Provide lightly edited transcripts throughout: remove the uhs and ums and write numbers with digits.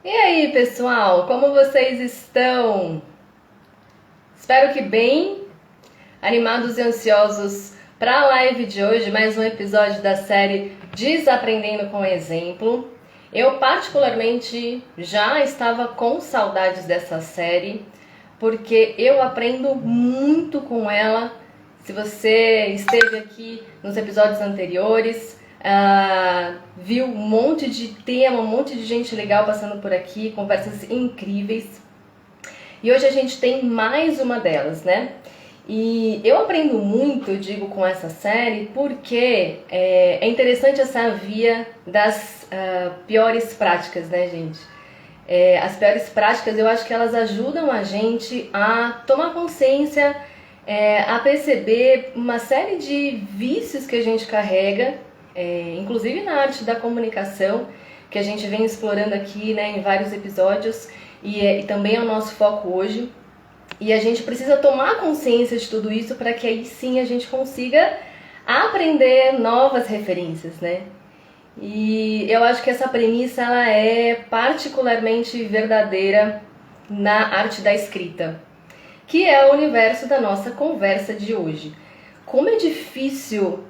E aí, pessoal, como vocês estão? Espero que bem, animados e ansiosos para a live de hoje, mais um episódio da série Desaprendendo com Exemplo. Eu particularmente já estava com saudades dessa série, porque eu aprendo muito com ela. Se você esteve aqui nos episódios anteriores, viu um monte de tema, um monte de gente legal passando por aqui, conversas incríveis. E hoje a gente tem mais uma delas, né? E eu aprendo muito, eu digo, com essa série, porque é interessante essa via das piores práticas, né, gente? As piores práticas, eu acho que elas ajudam a gente a tomar consciência, a perceber uma série de vícios que a gente carrega, inclusive na arte da comunicação, que a gente vem explorando aqui, né, em vários episódios, e também é o nosso foco hoje. E a gente precisa tomar consciência de tudo isso para que aí sim a gente consiga aprender novas referências, né? E eu acho que essa premissa ela é particularmente verdadeira na arte da escrita, que é o universo da nossa conversa de hoje. Como é difícil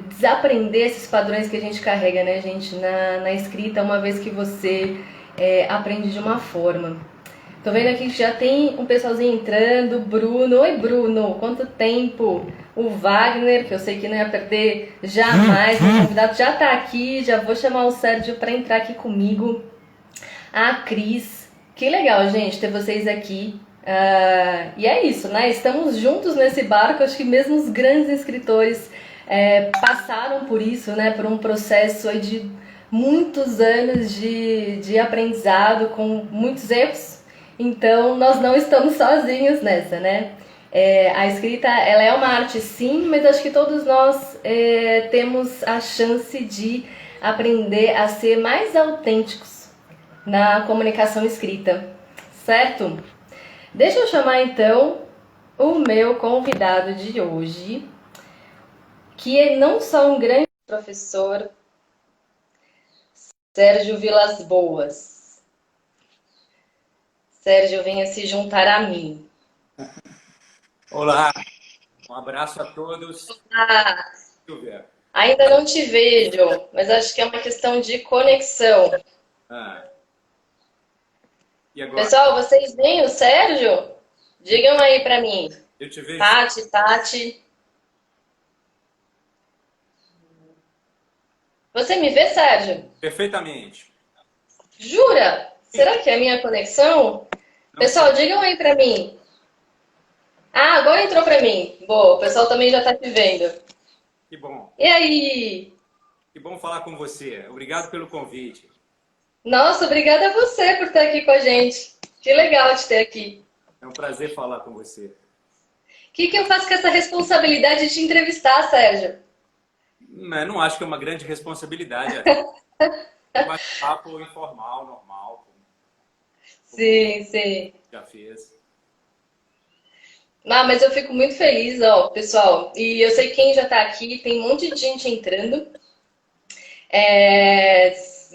desaprender esses padrões que a gente carrega, né, gente, na escrita, uma vez que você aprende de uma forma. Tô vendo aqui que já tem um pessoalzinho entrando. Bruno, oi Bruno, quanto tempo? O Wagner, que eu sei que não ia perder jamais, meu convidado já tá aqui, já vou chamar o Sérgio para entrar aqui comigo. A Cris, que legal, gente, ter vocês aqui. E é isso, né? Estamos juntos nesse barco, acho que mesmo os grandes escritores passaram por isso, né? Por um processo aí de muitos anos de aprendizado, com muitos erros. Então, nós não estamos sozinhos nessa, né? A escrita, ela é uma arte sim, mas acho que todos nós temos a chance de aprender a ser mais autênticos na comunicação escrita, certo? Deixa eu chamar então o meu convidado de hoje, que é não só um grande professor, Sérgio Vilas Boas. Sérgio, venha se juntar a mim. Olá, um abraço a todos. Ah, Silvia. ainda não te vejo, mas acho que é uma questão de conexão. E agora? Pessoal, vocês veem o Sérgio? Digam aí pra mim. Eu te vejo. Tati. Você me vê, Sérgio? Perfeitamente. Jura? Será que é a minha conexão? Não Pessoal, sei. digam aí pra mim. Ah, agora entrou pra mim. Boa, o pessoal também já tá te vendo. Que bom. E aí? Que bom falar com você. Obrigado pelo convite. Nossa, obrigada a você por estar aqui com a gente. Que legal te ter aqui. É um prazer falar com você. O que eu faço com essa responsabilidade de te entrevistar, Sérgio? Mas não acho que é uma grande responsabilidade. É um bate-papo informal, normal. Sim. Já fez. Ah, mas eu fico muito feliz, ó, pessoal. E eu sei quem já tá aqui, tem um monte de gente entrando.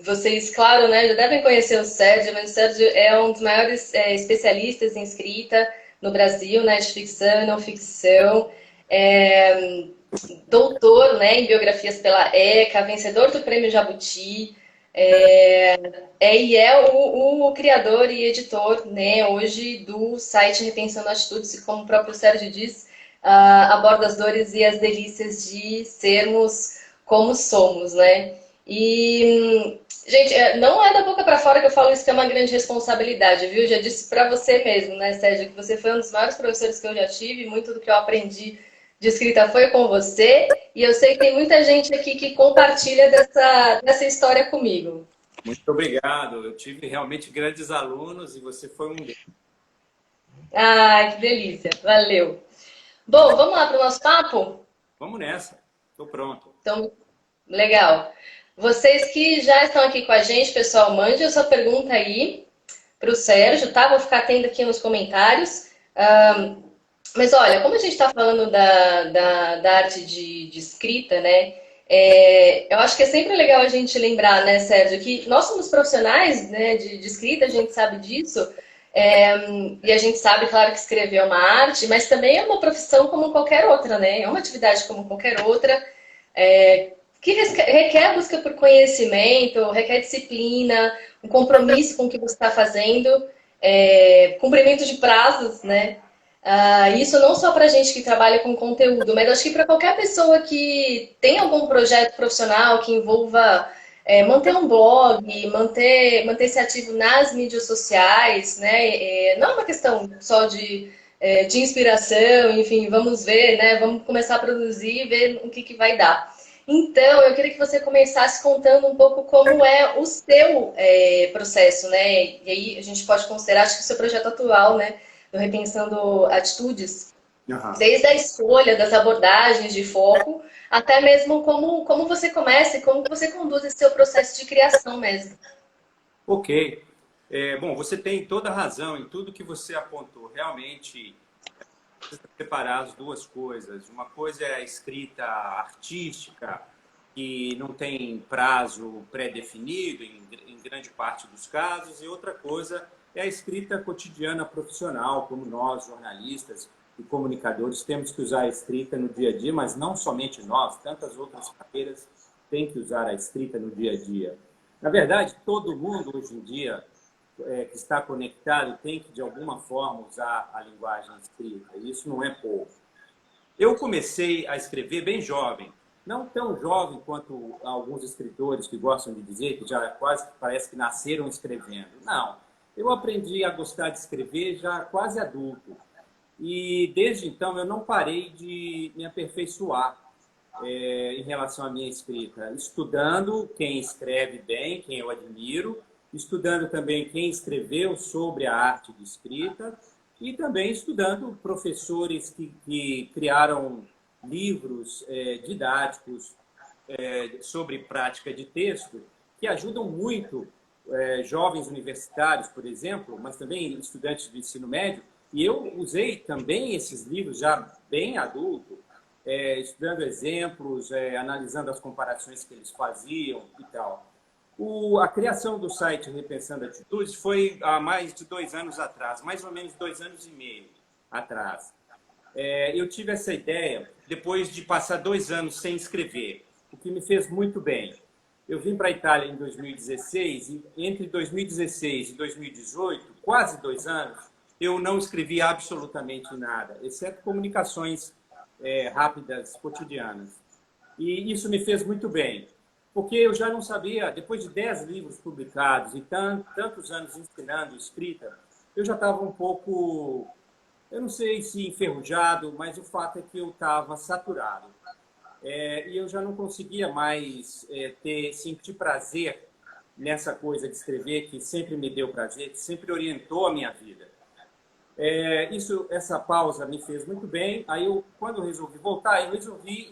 Vocês, claro, né, já devem conhecer o Sérgio, mas o Sérgio é um dos maiores especialistas em escrita no Brasil, né, de ficção e não ficção. Doutor, né, em biografias pela ECA, vencedor do Prêmio Jabuti. E é o criador e editor, né, hoje do site Repensando Atitudes, e como o próprio Sérgio diz, aborda as dores e as delícias de sermos como somos, né? E, gente, não é da boca para fora que eu falo isso, que é uma grande responsabilidade, viu? Já disse para você mesmo, né, Sérgio, que você foi um dos maiores professores que eu já tive, muito do que eu aprendi de escrita foi com você, e eu sei que tem muita gente aqui que compartilha dessa história comigo. Muito obrigado. Eu tive realmente grandes alunos e você foi um deles. Ai, que delícia. Valeu. Bom, vamos lá para o nosso papo? Vamos nessa. Estou pronto. Então, legal. Vocês que já estão aqui com a gente, pessoal, mande a sua pergunta aí para o Sérgio, tá? Vou ficar atento aqui nos comentários. Mas olha, como a gente está falando da arte de escrita, né? Eu acho que é sempre legal a gente lembrar, né, Sérgio, que nós somos profissionais, né, de escrita, a gente sabe disso, e a gente sabe, claro, que escrever é uma arte, mas também é uma profissão como qualquer outra, né? É uma atividade como qualquer outra, que requer busca por conhecimento, requer disciplina, um compromisso com o que você está fazendo, cumprimento de prazos, né? Isso não só para gente que trabalha com conteúdo, mas acho que para qualquer pessoa que tem algum projeto profissional que envolva manter um blog, manter-se ativo nas mídias sociais, né? Não é uma questão só de inspiração, enfim, vamos ver, né? Vamos começar a produzir e ver o que vai dar. Então, eu queria que você começasse contando um pouco como é o seu processo, né? E aí a gente pode considerar, acho que o seu projeto atual, né? Do Repensando Atitudes, Aham. desde a escolha das abordagens de foco, até mesmo como você começa e como você conduz esse seu processo de criação mesmo. Ok. Bom, você tem toda a razão em tudo que você apontou. Realmente, precisa separar as duas coisas. Uma coisa é a escrita artística, que não tem prazo pré-definido em grande parte dos casos, e outra coisa é a escrita cotidiana profissional, como nós, jornalistas e comunicadores, temos que usar a escrita no dia a dia, mas não somente nós, tantas outras carreiras têm que usar a escrita no dia a dia. Na verdade, todo mundo hoje em dia que está conectado tem que, de alguma forma, usar a linguagem escrita. E isso não é pouco. Eu comecei a escrever bem jovem. Não tão jovem quanto alguns escritores que gostam de dizer, que já quase parece que nasceram escrevendo. Não. Eu aprendi a gostar de escrever já quase adulto. E desde então eu não parei de me aperfeiçoar em relação à minha escrita, estudando quem escreve bem, quem eu admiro, estudando também quem escreveu sobre a arte de escrita e também estudando professores que criaram livros didáticos sobre prática de texto que ajudam muito jovens universitários, por exemplo, mas também estudantes de ensino médio. E eu usei também esses livros já bem adulto, estudando exemplos, analisando as comparações que eles faziam e tal. A criação do site Repensando Atitudes foi há mais de 2 anos atrás, mais ou menos 2 anos e meio atrás. Eu tive essa ideia depois de passar 2 anos sem escrever, o que me fez muito bem. Eu vim para a Itália em 2016 e entre 2016 e 2018, quase 2 anos, eu não escrevi absolutamente nada, exceto comunicações rápidas, cotidianas. E isso me fez muito bem, porque eu já não sabia, depois de 10 livros publicados e tantos anos ensinando escrita, eu já estava um pouco, eu não sei se enferrujado, mas o fato é que eu estava saturado. E eu já não conseguia mais sentir prazer nessa coisa de escrever, que sempre me deu prazer, que sempre orientou a minha vida. Essa pausa me fez muito bem. Aí, quando eu resolvi voltar, eu resolvi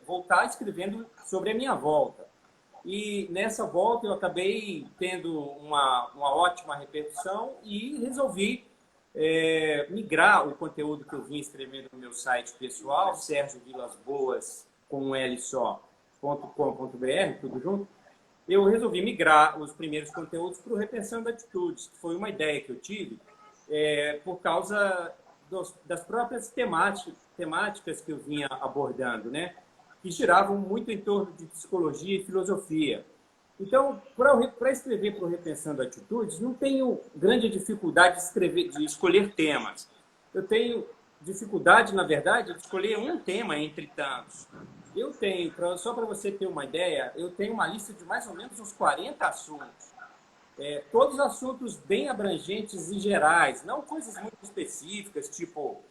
voltar escrevendo sobre a minha volta. E nessa volta eu acabei tendo uma ótima repercussão e resolvi migrar o conteúdo que eu vinha escrevendo no meu site pessoal, sergiovilasboas, com um L só, .com.br, tudo junto. Eu resolvi migrar os primeiros conteúdos para o Repensando Atitudes, que foi uma ideia que eu tive por causa das próprias temáticas que eu vinha abordando, né? Que giravam muito em torno de psicologia e filosofia. Então, para escrever para o Repensando Atitudes, não tenho grande dificuldade de escolher temas. Eu tenho dificuldade, na verdade, de escolher um tema entre tantos. Eu tenho, só para você ter uma ideia, eu tenho uma lista de mais ou menos uns 40 assuntos. Todos assuntos bem abrangentes e gerais, não coisas muito específicas, tipo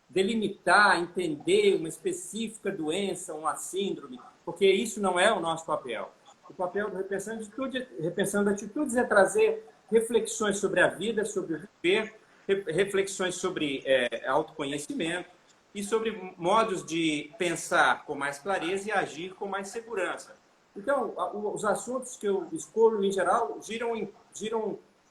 delimitar, entender uma específica doença, uma síndrome, porque isso não é o nosso papel. O papel do Repensando Atitudes é trazer reflexões sobre a vida, sobre o viver, reflexões sobre autoconhecimento e sobre modos de pensar com mais clareza e agir com mais segurança. Então, os assuntos que eu escolho, em geral, giram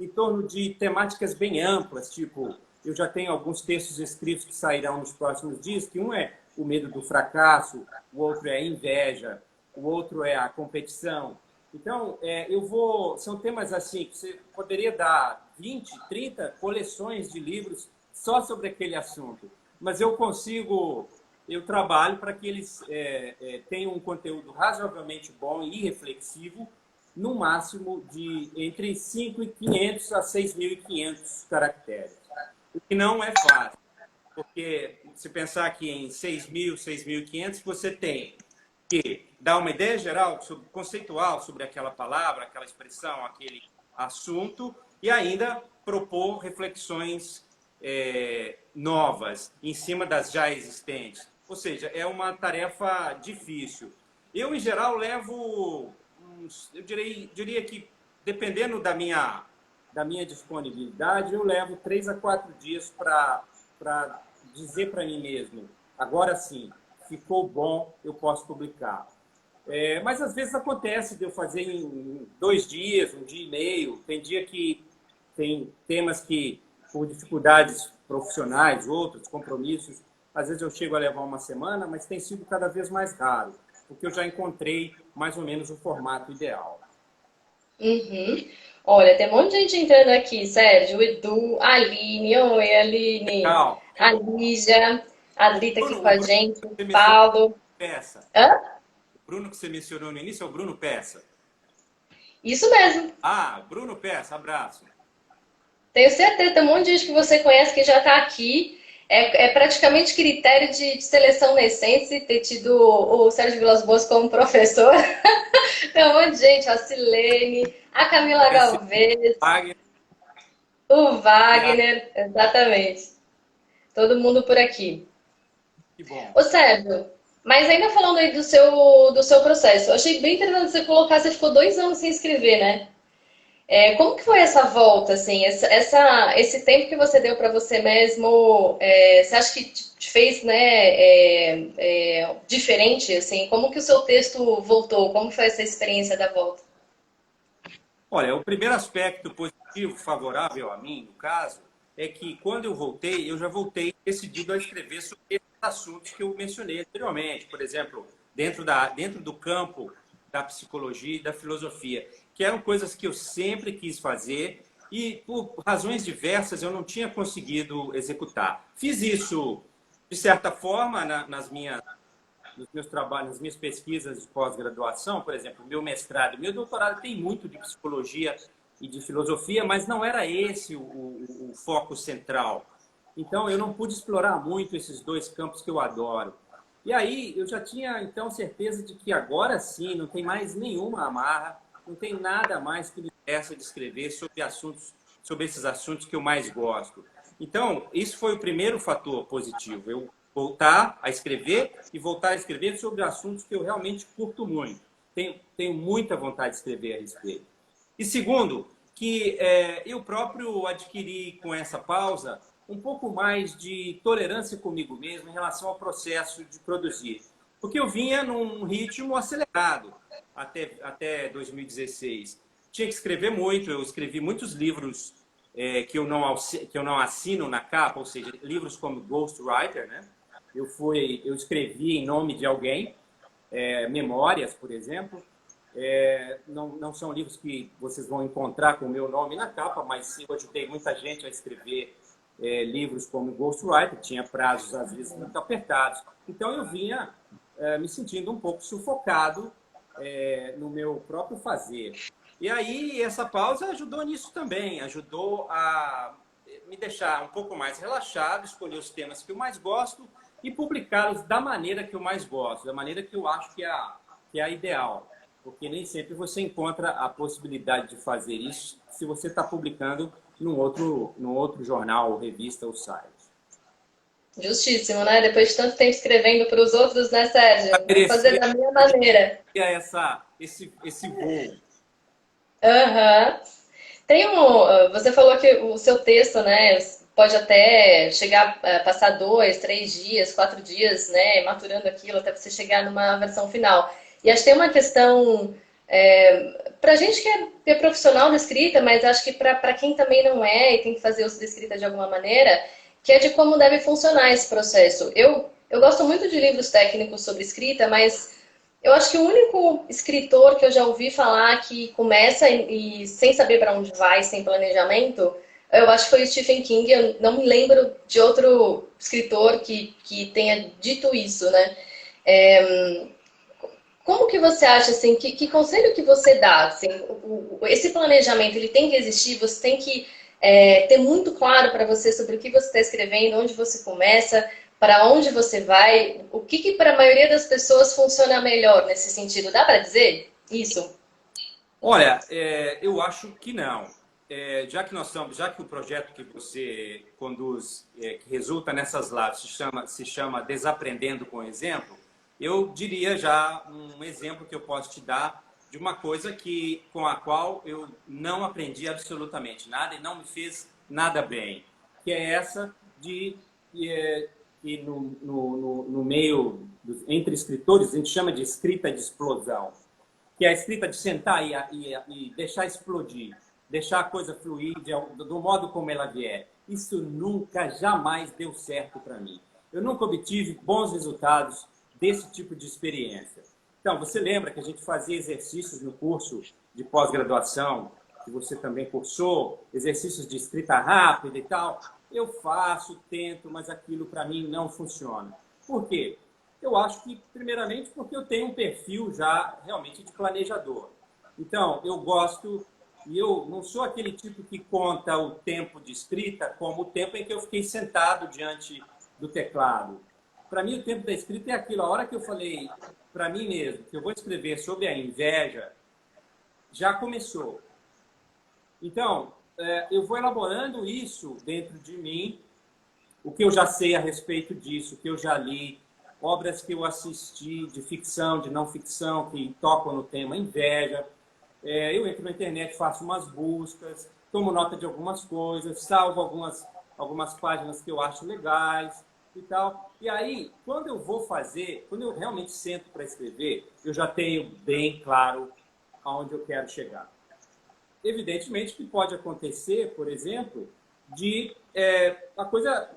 em torno de temáticas bem amplas, tipo, eu já tenho alguns textos escritos que sairão nos próximos dias, que um é o medo do fracasso, o outro é a inveja, o outro é a competição. Então, são temas assim que você poderia dar 20, 30 coleções de livros só sobre aquele assunto. Mas eu trabalho para que eles tenham um conteúdo razoavelmente bom e reflexivo, no máximo de entre 5.500 a 6.500 caracteres. O que não é fácil, porque se pensar que em 6.000, 6.500, você tem que dar uma ideia geral, conceitual sobre aquela palavra, aquela expressão, aquele assunto, e ainda propor reflexões novas em cima das já existentes. Ou seja, é uma tarefa difícil. Eu, em geral, levo eu diria que, dependendo da minha disponibilidade, eu levo 3 a 4 dias para dizer para mim mesmo, agora sim, ficou bom, eu posso publicar. Mas às vezes acontece de eu fazer em 2 dias, 1 dia e meio. Tem dia que tem temas que, por dificuldades profissionais, outros compromissos, às vezes eu chego a levar uma semana, mas tem sido cada vez mais raro, porque eu já encontrei mais ou menos o formato ideal. Uhum. Olha, tem um monte de gente entrando aqui, Sérgio, Edu, Aline, oi, Aline, Legal. a Lígia, a Adri tá aqui com O a Bruno gente, que o você mencionou Paulo. Peça. Hã? O Bruno que você mencionou no início é o Bruno Peça. Isso mesmo. Ah, Bruno Peça, abraço. Tenho certeza, tem um monte de gente que você conhece que já está aqui. É praticamente critério de seleção na essência ter tido o Sérgio Vilas-Boas como professor. Tem um monte de gente, a Silene, a Camila Esse Galvez, Wagner, o Wagner, exatamente. Todo mundo por aqui. que bom. Ô Sérgio, mas ainda falando aí do seu processo, eu achei bem interessante você colocar, você ficou 2 anos sem escrever, né? Como que foi essa volta, assim, esse tempo que você deu para você mesmo, você acha que te fez, né, diferente, assim? Como que o seu texto voltou? Como foi essa experiência da volta? Olha, o primeiro aspecto positivo, favorável a mim, no caso, é que quando eu já voltei decidido a escrever sobre esses assuntos que eu mencionei anteriormente. Por exemplo, dentro do campo da psicologia e da filosofia, que eram coisas que eu sempre quis fazer e, por razões diversas, eu não tinha conseguido executar. Fiz isso, de certa forma, nos meus trabalhos, nas minhas pesquisas de pós-graduação, por exemplo, meu mestrado, meu doutorado tem muito de psicologia e de filosofia, mas não era esse o foco central. Então, eu não pude explorar muito esses 2 campos que eu adoro. E aí, eu já tinha, então, certeza de que agora sim, não tem mais nenhuma amarra, não tem nada mais que me peça de escrever sobre esses assuntos que eu mais gosto. Então, isso foi o primeiro fator positivo. Eu voltar a escrever e voltar a escrever sobre assuntos que eu realmente curto muito. Tenho muita vontade de escrever a respeito. E segundo, que eu próprio adquiri com essa pausa um pouco mais de tolerância comigo mesmo em relação ao processo de produzir. Porque eu vinha num ritmo acelerado até 2016. Tinha que escrever muito, eu escrevi muitos livros que eu não assino na capa, ou seja, livros como Ghostwriter, né? Eu escrevi em nome de alguém, memórias, por exemplo. Não são livros que vocês vão encontrar com o meu nome na capa, mas eu ajudei muita gente a escrever livros como Ghostwriter, tinha prazos às vezes muito apertados. Então eu vinha me sentindo um pouco sufocado no meu próprio fazer. E aí essa pausa ajudou nisso também, ajudou a me deixar um pouco mais relaxado, escolher os temas que eu mais gosto e publicá-los da maneira que eu mais gosto, da maneira que eu acho que é a ideal. Porque nem sempre você encontra a possibilidade de fazer isso se você está publicando num outro jornal, revista ou site. Justíssimo, né? Depois de tanto tempo escrevendo para os outros, né, Sérgio? Vou fazer Merecia, da minha maneira. esse voo. Aham. Você falou que o seu texto, né, pode até chegar a passar 2, 3 dias, 4 dias, né, maturando aquilo até você chegar numa versão final. E acho que tem uma questão para gente que é profissional da escrita, mas acho que para quem também não é e tem que fazer uso da escrita de alguma maneira, que é de como deve funcionar esse processo. Eu Eu gosto muito de livros técnicos sobre escrita, mas eu acho que o único escritor que eu já ouvi falar que começa e sem saber para onde vai, sem planejamento, eu acho que foi o Stephen King. Eu não me lembro de outro escritor que tenha dito isso, né? É, como que você acha, assim, que conselho que você dá? Assim, esse planejamento, ele tem que existir, você tem que ter muito claro para você sobre o que você está escrevendo, onde você começa, para onde você vai, o que para a maioria das pessoas funciona melhor nesse sentido? Dá para dizer isso? Olha, eu acho que não. Já que o projeto que você conduz, que resulta nessas lives, se chama Desaprendendo com Exemplo, eu diria já um exemplo que eu posso te dar de uma coisa com a qual eu não aprendi absolutamente nada e não me fez nada bem, que é essa de que no meio entre escritores a gente chama de escrita de explosão, que é a escrita de sentar e deixar explodir, deixar a coisa fluir do modo como ela vier. Isso nunca, jamais deu certo para mim. Eu nunca obtive bons resultados desse tipo de experiência. Então, você lembra que a gente fazia exercícios no curso de pós-graduação, que você também cursou, exercícios de escrita rápida e tal? Eu faço, tento, mas aquilo para mim não funciona. Por quê? Eu acho que, primeiramente, porque eu tenho um perfil já realmente de planejador. Então, eu gosto, e eu não sou aquele tipo que conta o tempo de escrita como o tempo em que eu fiquei sentado diante do teclado. Para mim, o tempo da escrita é aquilo. A hora que eu falei para mim mesmo que eu vou escrever sobre a inveja, já começou. Então, eu vou elaborando isso dentro de mim, o que eu já sei a respeito disso, o que eu já li, obras que eu assisti de ficção, de não ficção, que tocam no tema inveja. Eu entro na internet, faço umas buscas, tomo nota de algumas coisas, salvo algumas páginas que eu acho legais e tal. E aí, quando eu realmente sento para escrever, eu já tenho bem claro aonde eu quero chegar. Evidentemente que pode acontecer, por exemplo, de a coisa,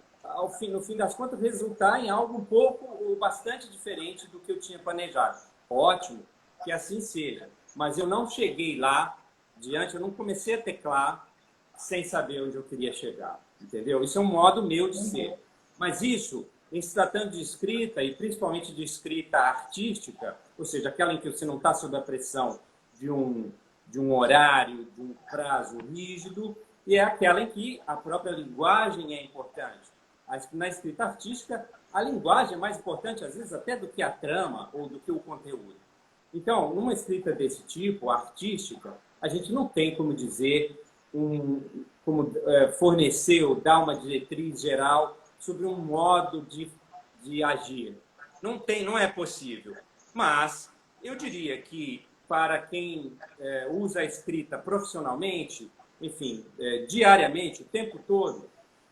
no fim das contas, resultar em algo um pouco ou bastante diferente do que eu tinha planejado. Ótimo, que assim seja. Mas eu não cheguei lá, eu não comecei a teclar sem saber onde eu queria chegar. Entendeu? Isso é um modo meu de ser. Mas isso, em se tratando de escrita, e principalmente de escrita artística, ou seja, aquela em que você não está sob a pressão de um horário, de um prazo rígido, e é aquela em que a própria linguagem é importante. Na escrita artística, a linguagem é mais importante, às vezes, até do que a trama ou do que o conteúdo. Então, numa escrita desse tipo, artística, a gente não tem como dizer, fornecer ou dar uma diretriz geral sobre um modo de agir. Não é possível. Mas eu diria que para quem usa a escrita profissionalmente, enfim, diariamente, o tempo todo,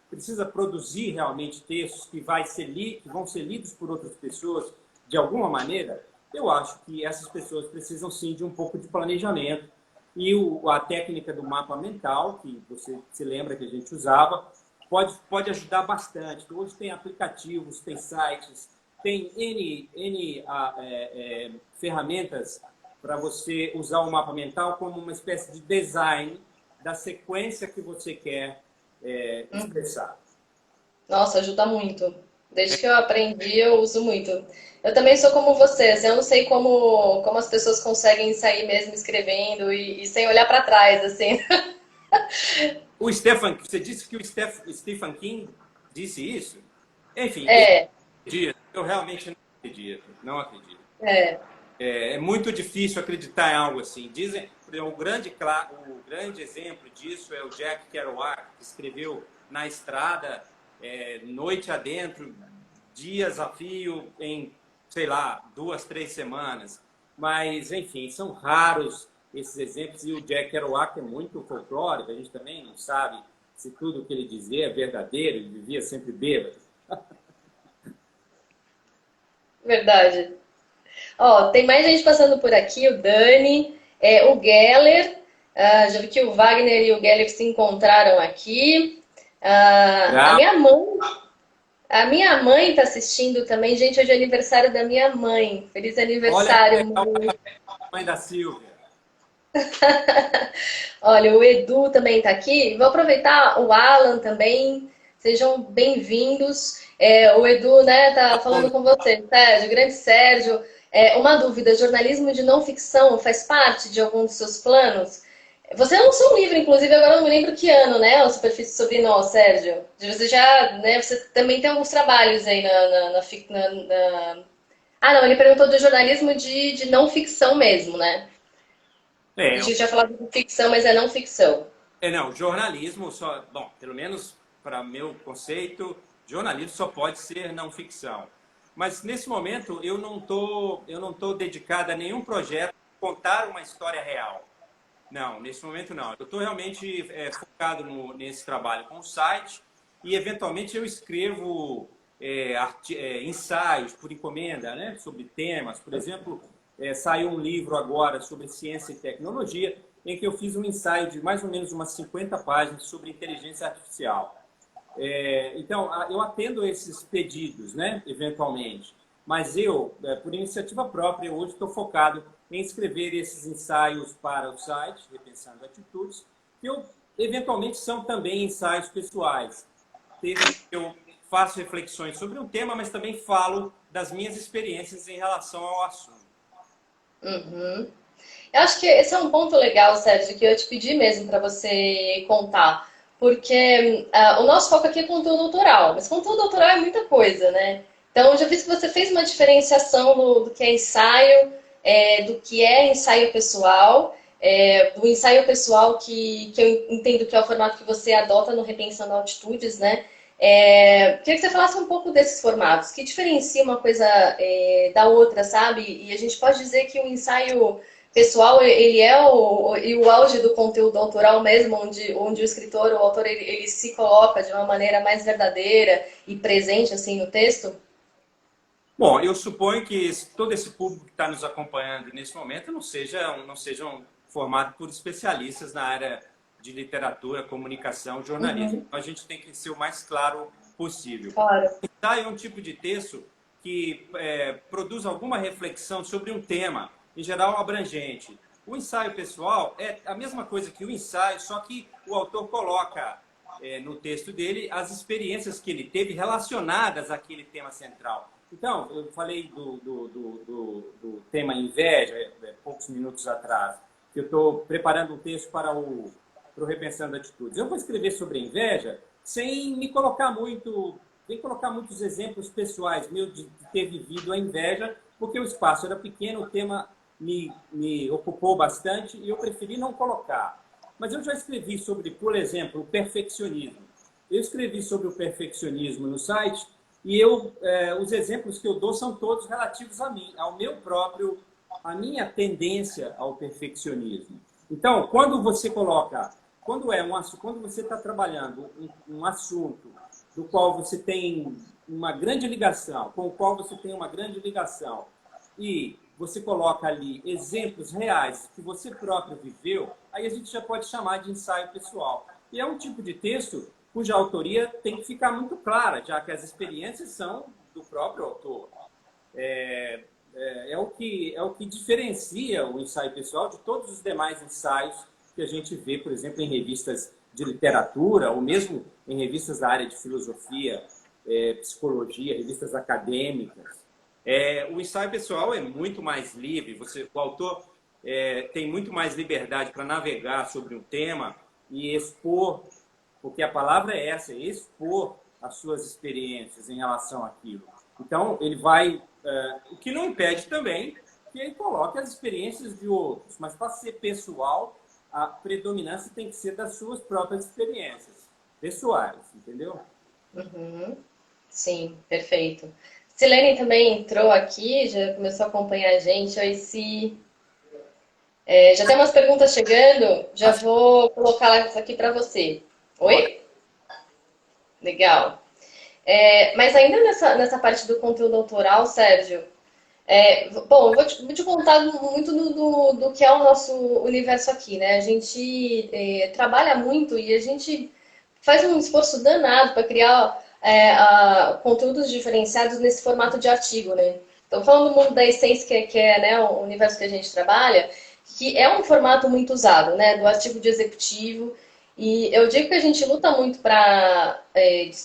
precisa produzir realmente textos que vão ser lidos por outras pessoas de alguma maneira, eu acho que essas pessoas precisam sim de um pouco de planejamento. E a técnica do mapa mental, que você se lembra que a gente usava, pode ajudar bastante. Hoje tem aplicativos, tem sites, tem N ferramentas para você usar o mapa mental como uma espécie de design da sequência que você quer expressar. Nossa, ajuda muito. Desde que eu aprendi, eu uso muito. Eu também sou como você, assim, eu não sei como as pessoas conseguem sair mesmo escrevendo e sem olhar para trás, assim. Você disse que o Stephen King disse isso? Enfim, É, eu realmente não acredito. Não acredito. é. É muito difícil acreditar em algo assim. Dizem, o grande exemplo disso é o Jack Kerouac, que escreveu Na Estrada, noite adentro, dias a fio, em, sei lá, 2, 3 semanas. Mas, enfim, são raros esses exemplos. E o Jack Kerouac é muito folclórico, a gente também não sabe se tudo o que ele dizia é verdadeiro, ele vivia sempre bêbado. Verdade. Ó, tem mais gente passando por aqui, o Dani, o Geller, já vi que o Wagner e o Geller se encontraram aqui. A Grava. minha mãe, A minha mãe está assistindo também. Gente, hoje é aniversário da minha mãe. Feliz Olha que aniversário, legal, mãe. mãe da Silvia. Olha, o Edu também está aqui. Vou aproveitar o Alan também. Sejam bem-vindos. O Edu, né, tá falando com você, Sérgio, grande Sérgio. Uma dúvida: jornalismo de não ficção faz parte de algum dos seus planos? Você lançou um livro, inclusive, agora eu não me lembro que ano, né? O Superfície Sobre Nós, Sérgio. Você já, né? Você também tem alguns trabalhos aí Ah, não, ele perguntou do jornalismo de não ficção mesmo, né? A É, gente tinha falado de ficção, mas é não ficção. não, jornalismo só, bom, pelo menos para meu conceito, jornalismo só pode ser não ficção. Mas nesse momento eu não tô dedicado a nenhum projeto contar uma história real. Não, nesse momento não. Eu estou realmente focado nesse trabalho com o site e, eventualmente, eu escrevo ensaios por encomenda, né, sobre temas. Por exemplo, saiu um livro agora sobre ciência e tecnologia, em que eu fiz um ensaio de mais ou menos umas 50 páginas sobre inteligência artificial. Então, eu atendo esses pedidos, né, eventualmente, mas eu, por iniciativa própria, hoje estou focado em escrever esses ensaios para o site, Repensando Atitudes, que eventualmente são também ensaios pessoais. Eu faço reflexões sobre um tema, mas também falo das minhas experiências em relação ao assunto. Uhum. Eu acho que esse é um ponto legal, Sérgio, que eu te pedi mesmo para você contar. Porque o nosso foco aqui é conteúdo autoral, mas conteúdo autoral é muita coisa, né? Então, eu já vi que você fez uma diferenciação do que é ensaio, do que é ensaio pessoal, do ensaio pessoal que eu entendo que é o formato que você adota no Repensando Altitudes, né? Queria que você falasse um pouco desses formatos, que diferencia uma coisa da outra, sabe? E a gente pode dizer que o ensaio pessoal, ele é o auge do conteúdo autoral mesmo, onde o escritor, o autor, ele se coloca de uma maneira mais verdadeira e presente, assim, no texto? Bom, eu suponho que todo esse público que está nos acompanhando nesse momento não sejam formados por especialistas na área de literatura, comunicação, jornalismo. Uhum, Então, a gente tem que ser o mais claro possível. claro. Ensaio é um tipo de texto que produz alguma reflexão sobre um tema, em geral abrangente. O ensaio pessoal é a mesma coisa que o ensaio, só que o autor coloca no texto dele as experiências que ele teve relacionadas àquele tema central. Então, eu falei do tema inveja, poucos minutos atrás, que eu estou preparando um texto para o Repensando Atitudes. Eu vou escrever sobre a inveja sem me colocar muito, sem colocar muitos exemplos pessoais meus de ter vivido a inveja, porque o espaço era pequeno, o tema me ocupou bastante e eu preferi não colocar. Mas eu já escrevi sobre, por exemplo, o perfeccionismo. Eu escrevi sobre o perfeccionismo no site e os exemplos que eu dou são todos relativos a mim, ao meu próprio, a minha tendência ao perfeccionismo. Então, quando você está trabalhando um assunto do qual você tem uma grande ligação, com o qual você tem uma grande ligação, e você coloca ali exemplos reais que você próprio viveu, aí a gente já pode chamar de ensaio pessoal. E é um tipo de texto cuja autoria tem que ficar muito clara, já que as experiências são do próprio autor. É o que diferencia o ensaio pessoal de todos os demais ensaios que a gente vê, por exemplo, em revistas de literatura, ou mesmo em revistas da área de filosofia, psicologia, revistas acadêmicas. O ensaio pessoal é muito mais livre, o autor tem muito mais liberdade para navegar sobre um tema e expor, porque a palavra é essa, é expor as suas experiências em relação àquilo. Então, ele vai... o que não impede também que ele coloque as experiências de outros, mas para ser pessoal, a predominância tem que ser das suas próprias experiências pessoais, entendeu? Uhum. Sim, perfeito. Silene também entrou aqui, já começou a acompanhar a gente. Oi, Si. Já tem umas perguntas chegando, já vou colocá-las aqui para você. Ótimo. Oi? Legal. Mas ainda nessa parte do conteúdo autoral, Sérgio, bom, eu vou te contar muito do que é o nosso universo aqui, né? A gente trabalha muito e a gente faz um esforço danado para criar conteúdos diferenciados nesse formato de artigo, né? Então, falando do mundo da essência, que é né, o universo que a gente trabalha, que é um formato muito usado, né? Do artigo de executivo. E eu digo que a gente luta muito para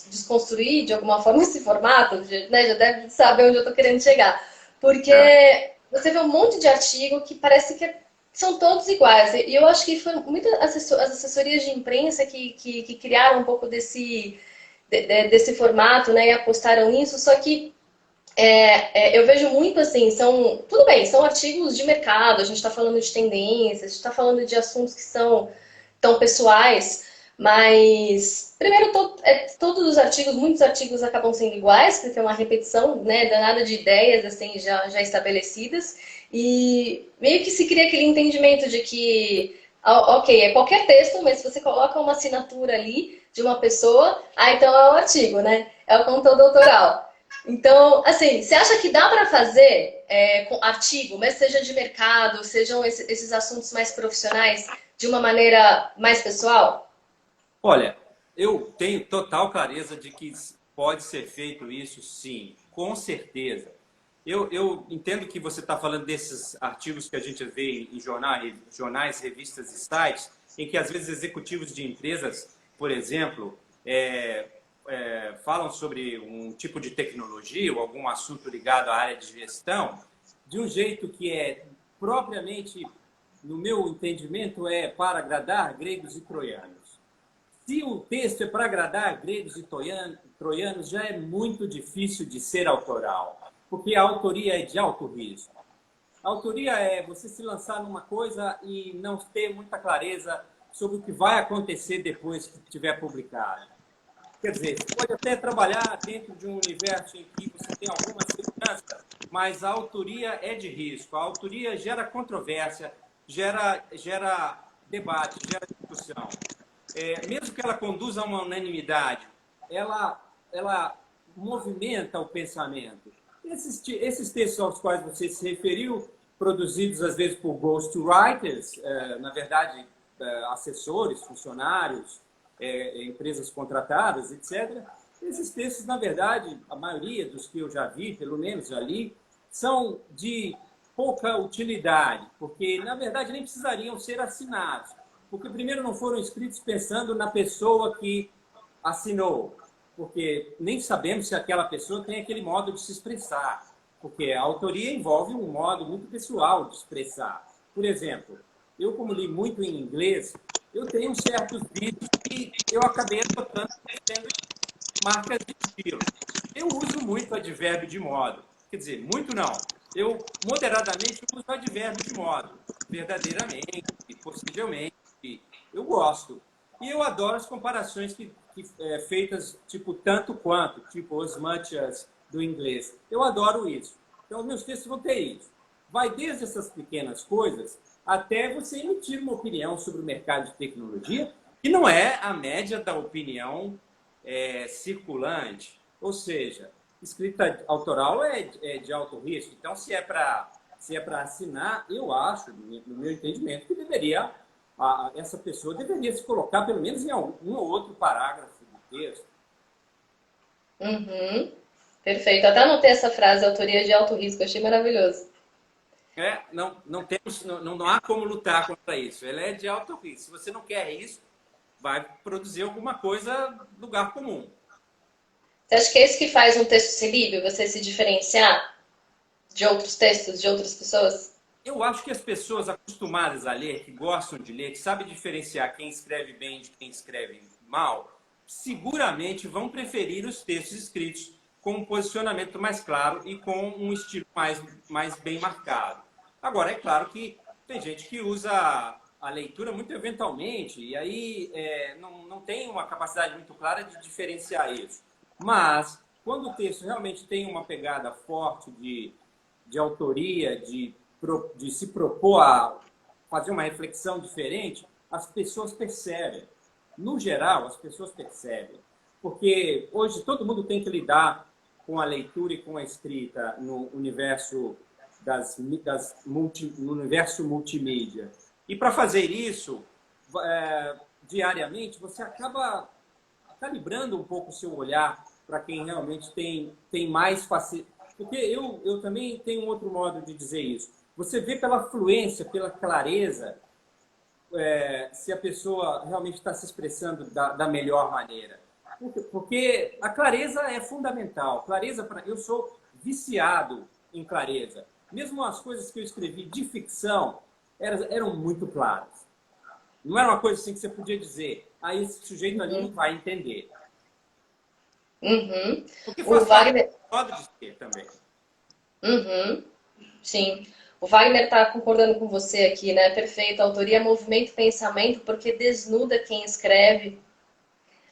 desconstruir de alguma forma esse formato, né? Já deve saber onde eu estou querendo chegar. Porque você vê um monte de artigo que parece que são todos iguais. E eu acho que foi muitas as assessorias de imprensa que criaram um pouco desse formato, né? E apostaram nisso, só que eu vejo muito assim, tudo bem, são artigos de mercado, a gente está falando de tendências, a gente está falando de assuntos que são tão pessoais, mas primeiro todos os artigos, muitos artigos acabam sendo iguais, porque é uma repetição, né, danada de ideias assim já estabelecidas, e meio que se cria aquele entendimento de que, ok, é qualquer texto, mas se você coloca uma assinatura ali de uma pessoa, então é um artigo, né? É o conteúdo autoral. Então, assim, você acha que dá para fazer com artigo, mas seja de mercado, sejam esses assuntos mais profissionais, de uma maneira mais pessoal? Olha, eu tenho total clareza de que pode ser feito isso, sim, com certeza. Eu entendo que você está falando desses artigos que a gente vê em jornais, revistas e sites, em que às vezes executivos de empresas, por exemplo, falam sobre um tipo de tecnologia ou algum assunto ligado à área de gestão, de um jeito que é propriamente, no meu entendimento, é para agradar gregos e troianos. Se o texto é para agradar gregos e troianos, já é muito difícil de ser autoral, porque a autoria é de alto risco. A autoria é você se lançar numa coisa e não ter muita clareza sobre o que vai acontecer depois que tiver publicado. Quer dizer, você pode até trabalhar dentro de um universo em que você tem alguma segurança, mas a autoria é de risco. A autoria gera controvérsia, gera debate, gera discussão. Mesmo que ela conduza a uma unanimidade, ela movimenta o pensamento. Esses textos aos quais você se referiu, produzidos às vezes por ghostwriters, na verdade, assessores, funcionários, empresas contratadas, etc. Esses textos, na verdade, a maioria dos que eu já vi, pelo menos já li, são de pouca utilidade, porque, na verdade, nem precisariam ser assinados. Porque, primeiro, não foram escritos pensando na pessoa que assinou, porque nem sabemos se aquela pessoa tem aquele modo de se expressar, porque a autoria envolve um modo muito pessoal de expressar. Por exemplo, eu, como li muito em inglês, eu tenho certos vídeos que eu acabei adotando sendo marcas de estilo. Eu uso muito advérbio de modo. Quer dizer, muito não. Eu, moderadamente, uso advérbio de modo. Verdadeiramente, possivelmente. Eu gosto. E eu adoro as comparações feitas, tipo, tanto quanto, tipo, as much as do inglês. Eu adoro isso. Então, os meus textos vão ter isso. Vai desde essas pequenas coisas até você emitir uma opinião sobre o mercado de tecnologia, que não é a média da opinião circulante. Ou seja, escrita autoral é de alto risco. Então, se é para assinar, eu acho, no meu entendimento, que essa pessoa deveria se colocar pelo menos em um ou outro parágrafo do texto. Uhum. Perfeito. Até anotei essa frase, autoria de alto risco, achei maravilhoso. Não há como lutar contra isso. Ela é de alto risco. Se você não quer isso, vai produzir alguma coisa do lugar comum. Você acha que é isso que faz um texto ser livre? Você se diferenciar de outros textos, de outras pessoas? Eu acho que as pessoas acostumadas a ler, que gostam de ler, que sabem diferenciar quem escreve bem de quem escreve mal, seguramente vão preferir os textos escritos com um posicionamento mais claro e com um estilo mais bem marcado. Agora, é claro que tem gente que usa a leitura muito eventualmente e aí não tem uma capacidade muito clara de diferenciar isso. Mas, quando o texto realmente tem uma pegada forte de autoria, de se propor a fazer uma reflexão diferente, as pessoas percebem. No geral, as pessoas percebem. Porque hoje todo mundo tem que lidar com a leitura e com a escrita no universo no universo multimídia. E para fazer isso, diariamente, você acaba calibrando um pouco o seu olhar para quem realmente tem mais facilidade. Porque eu também tenho um outro modo de dizer isso. Você vê pela fluência, pela clareza, se a pessoa realmente está se expressando da melhor maneira. Porque a clareza é fundamental. Clareza, eu sou viciado em clareza. Mesmo as coisas que eu escrevi de ficção eram muito claras. Não era uma coisa assim que você podia dizer, esse sujeito ali não vai entender. Uhum. Porque O faz parte do Wagner. modo de ser também. Uhum. Sim. O Wagner está concordando com você aqui, né? Perfeito. Autoria, movimento, pensamento, porque desnuda quem escreve.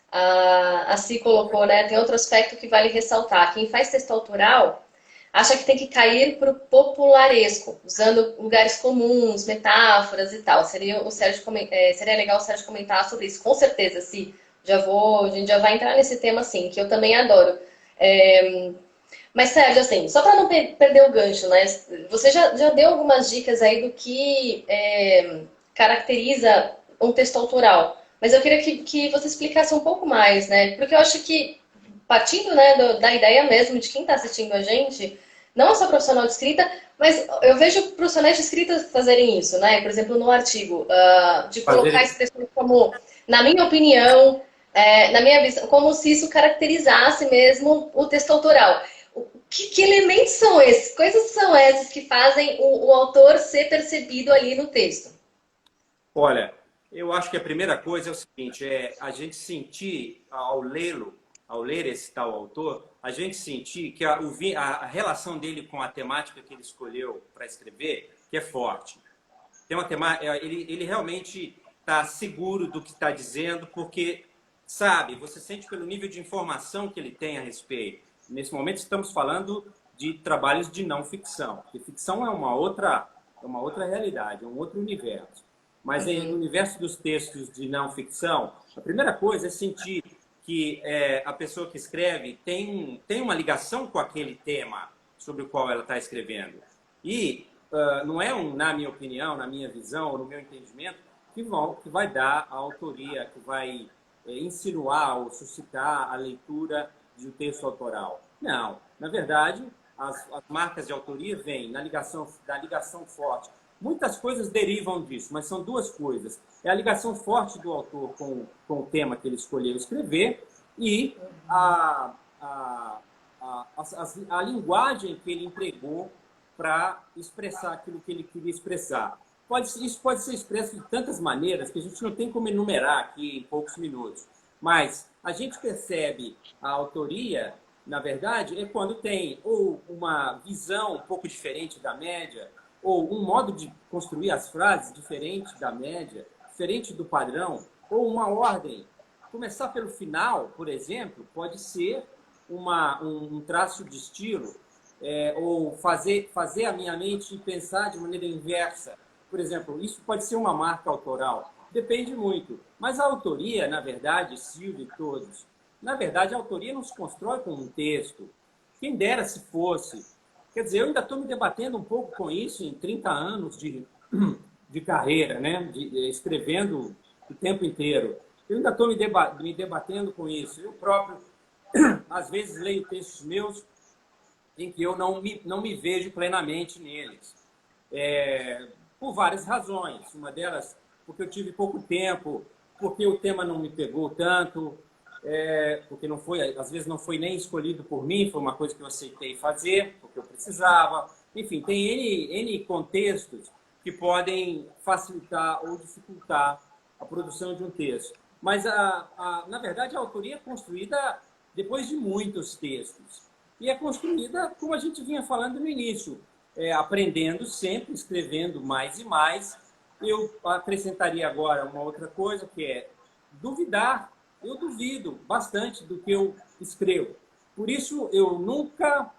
A Si colocou, né? Tem outro aspecto que vale ressaltar. Quem faz texto autoral acha que tem que cair para o popularesco, usando lugares comuns, metáforas e tal. Seria legal o Sérgio comentar sobre isso, com certeza, Si. A gente já vai entrar nesse tema, sim, que eu também adoro. Mas, Sérgio, assim, só para não perder o gancho, né? Você já deu algumas dicas aí do que caracteriza um texto autoral. Mas eu queria que você explicasse um pouco mais, né? Porque eu acho que, partindo, né, da ideia mesmo de quem está assistindo a gente, não é só profissional de escrita, mas eu vejo profissionais de escrita fazerem isso, né? Por exemplo, no artigo, de colocar Fazer expressões como, na minha opinião, na minha visão, como se isso caracterizasse mesmo o texto autoral. Que elementos são esses? Coisas são essas que fazem o autor ser percebido ali no texto? Olha, eu acho que a primeira coisa é o seguinte, a gente sentir, ao ler esse tal autor, a gente sentir que a relação dele com a temática que ele escolheu para escrever, que é forte. Tem uma temática, ele realmente está seguro do que está dizendo, porque, sabe, você sente pelo nível de informação que ele tem a respeito. Nesse momento estamos falando de trabalhos de não ficção, porque ficção é uma outra realidade, é um outro universo. Mas no universo dos textos de não ficção, a primeira coisa é sentir que a pessoa que escreve tem uma ligação com aquele tema sobre o qual ela está escrevendo. E não é na minha opinião, na minha visão, ou no meu entendimento, que vai dar a autoria, que vai insinuar ou suscitar a leitura de um texto autoral. Não. Na verdade, as marcas de autoria vêm da ligação forte. Muitas coisas derivam disso, mas são duas coisas. É a ligação forte do autor com o tema que ele escolheu escrever e a linguagem que ele empregou para expressar aquilo que ele queria expressar. Isso pode ser expresso de tantas maneiras que a gente não tem como enumerar aqui em poucos minutos. Mas a gente percebe a autoria, na verdade, é quando tem ou uma visão um pouco diferente da média, ou um modo de construir as frases diferente da média, diferente do padrão, ou uma ordem. Começar pelo final, por exemplo, pode ser um traço de estilo, ou fazer a minha mente pensar de maneira inversa. Por exemplo, isso pode ser uma marca autoral. Depende muito. Mas a autoria, na verdade, Silvio e todos, na verdade, a autoria não se constrói com um texto. Quem dera se fosse. Quer dizer, eu ainda estou me debatendo um pouco com isso em 30 anos de carreira, né? Escrevendo o tempo inteiro. Eu ainda estou me debatendo com isso. Eu próprio, às vezes, leio textos meus em que eu não me vejo plenamente neles. Por várias razões. Uma delas, porque eu tive pouco tempo, porque o tema não me pegou tanto, porque às vezes não foi nem escolhido por mim, foi uma coisa que eu aceitei fazer, porque eu precisava. Enfim, tem N contextos que podem facilitar ou dificultar a produção de um texto. Mas, na verdade, a autoria é construída depois de muitos textos. E é construída, como a gente vinha falando no início, aprendendo sempre, escrevendo mais e mais. Eu acrescentaria agora uma outra coisa, que é duvidar. Eu duvido bastante do que eu escrevo. Por isso, eu nunca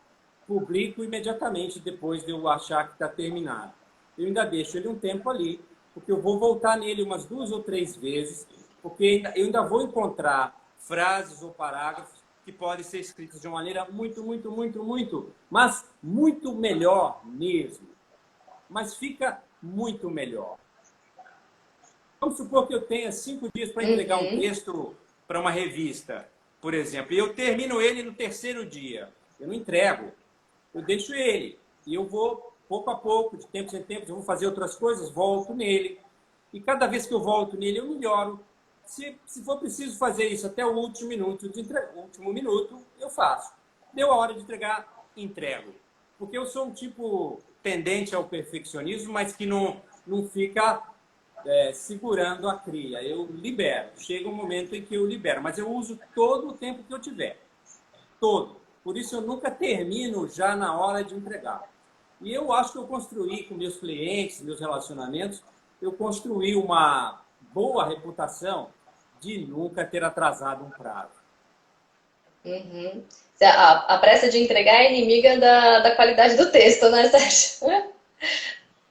publico imediatamente depois de eu achar que está terminado. Eu ainda deixo ele um tempo ali, porque eu vou voltar nele umas 2 ou 3 vezes, porque eu ainda vou encontrar frases ou parágrafos que podem ser escritos de uma maneira mas muito melhor mesmo. Mas fica muito melhor. Vamos supor que eu tenha 5 dias para entregar um texto para uma revista. por exemplo, e eu termino ele no terceiro dia. Eu não entrego, eu deixo ele. E eu vou, pouco a pouco, de tempos em tempos, eu vou fazer outras coisas, volto nele. E cada vez que eu volto nele, eu melhoro. Se for preciso fazer isso até o último minuto, eu faço. Deu a hora de entregar, entrego. Porque eu sou um tipo tendente ao perfeccionismo, mas que não fica segurando a cria. Eu libero. Chega um momento em que eu libero, mas eu uso todo o tempo que eu tiver. Todo. Por isso eu nunca termino já na hora de entregar. E eu acho que eu construí com meus clientes, meus relacionamentos, eu construí uma boa reputação de nunca ter atrasado um prazo. Uhum. A pressa de entregar é inimiga da qualidade do texto, né, Sérgio?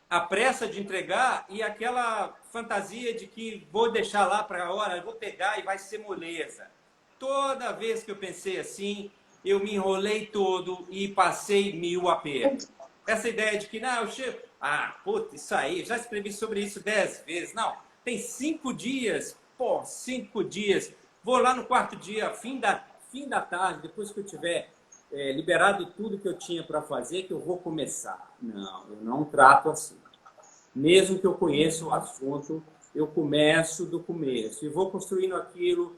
A pressa de entregar e aquela fantasia de que vou deixar lá para a hora, vou pegar e vai ser moleza. Toda vez que eu pensei assim, eu me enrolei todo e passei 1000 apertos. Essa ideia de que, não, eu chego... Ah, puta, isso aí, já escrevi sobre isso 10 vezes. Não, tem 5 dias, 5 dias. Vou lá no quarto dia, fim da tarde, depois que eu tiver liberado tudo que eu tinha para fazer, que eu vou começar. Não, eu não trato assim. Mesmo que eu conheça o assunto, eu começo do começo e vou construindo aquilo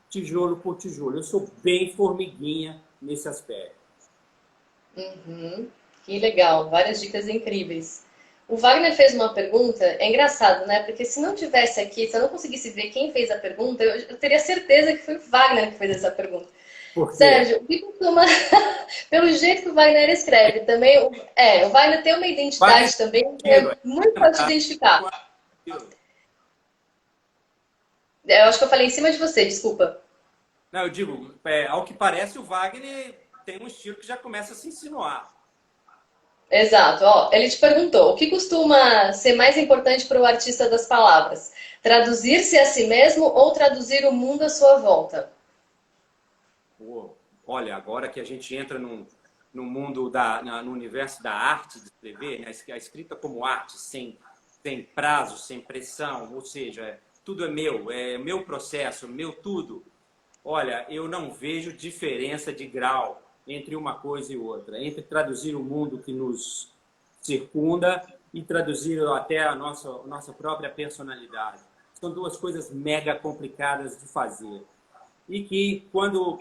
tijolo por tijolo. Eu sou bem formiguinha nesse aspecto. Uhum. Que legal, várias dicas incríveis. O Wagner fez uma pergunta, é engraçado, né? Porque se não tivesse aqui, se eu não conseguisse ver quem fez a pergunta, eu teria certeza que foi o Wagner que fez essa pergunta. Por quê? Sérgio, o que costuma. Pelo jeito que o Wagner escreve também. O Wagner tem uma Wagner identidade também que Tiro, é muito fácil de identificar. Eu acho que eu falei em cima de você, desculpa. Não, eu digo, ao que parece, o Wagner tem um estilo que já começa a se insinuar. Exato. Ó, ele te perguntou: o que costuma ser mais importante para o artista das palavras? Traduzir-se a si mesmo ou traduzir o mundo à sua volta? Pô, olha, agora que a gente entra no mundo, no universo da arte de escrever, né? A escrita como arte, sem prazo, sem pressão, ou seja, tudo é meu processo, meu tudo. Olha, eu não vejo diferença de grau entre uma coisa e outra, entre traduzir o mundo que nos circunda e traduzir até a nossa própria personalidade. São duas coisas mega complicadas de fazer. E que, quando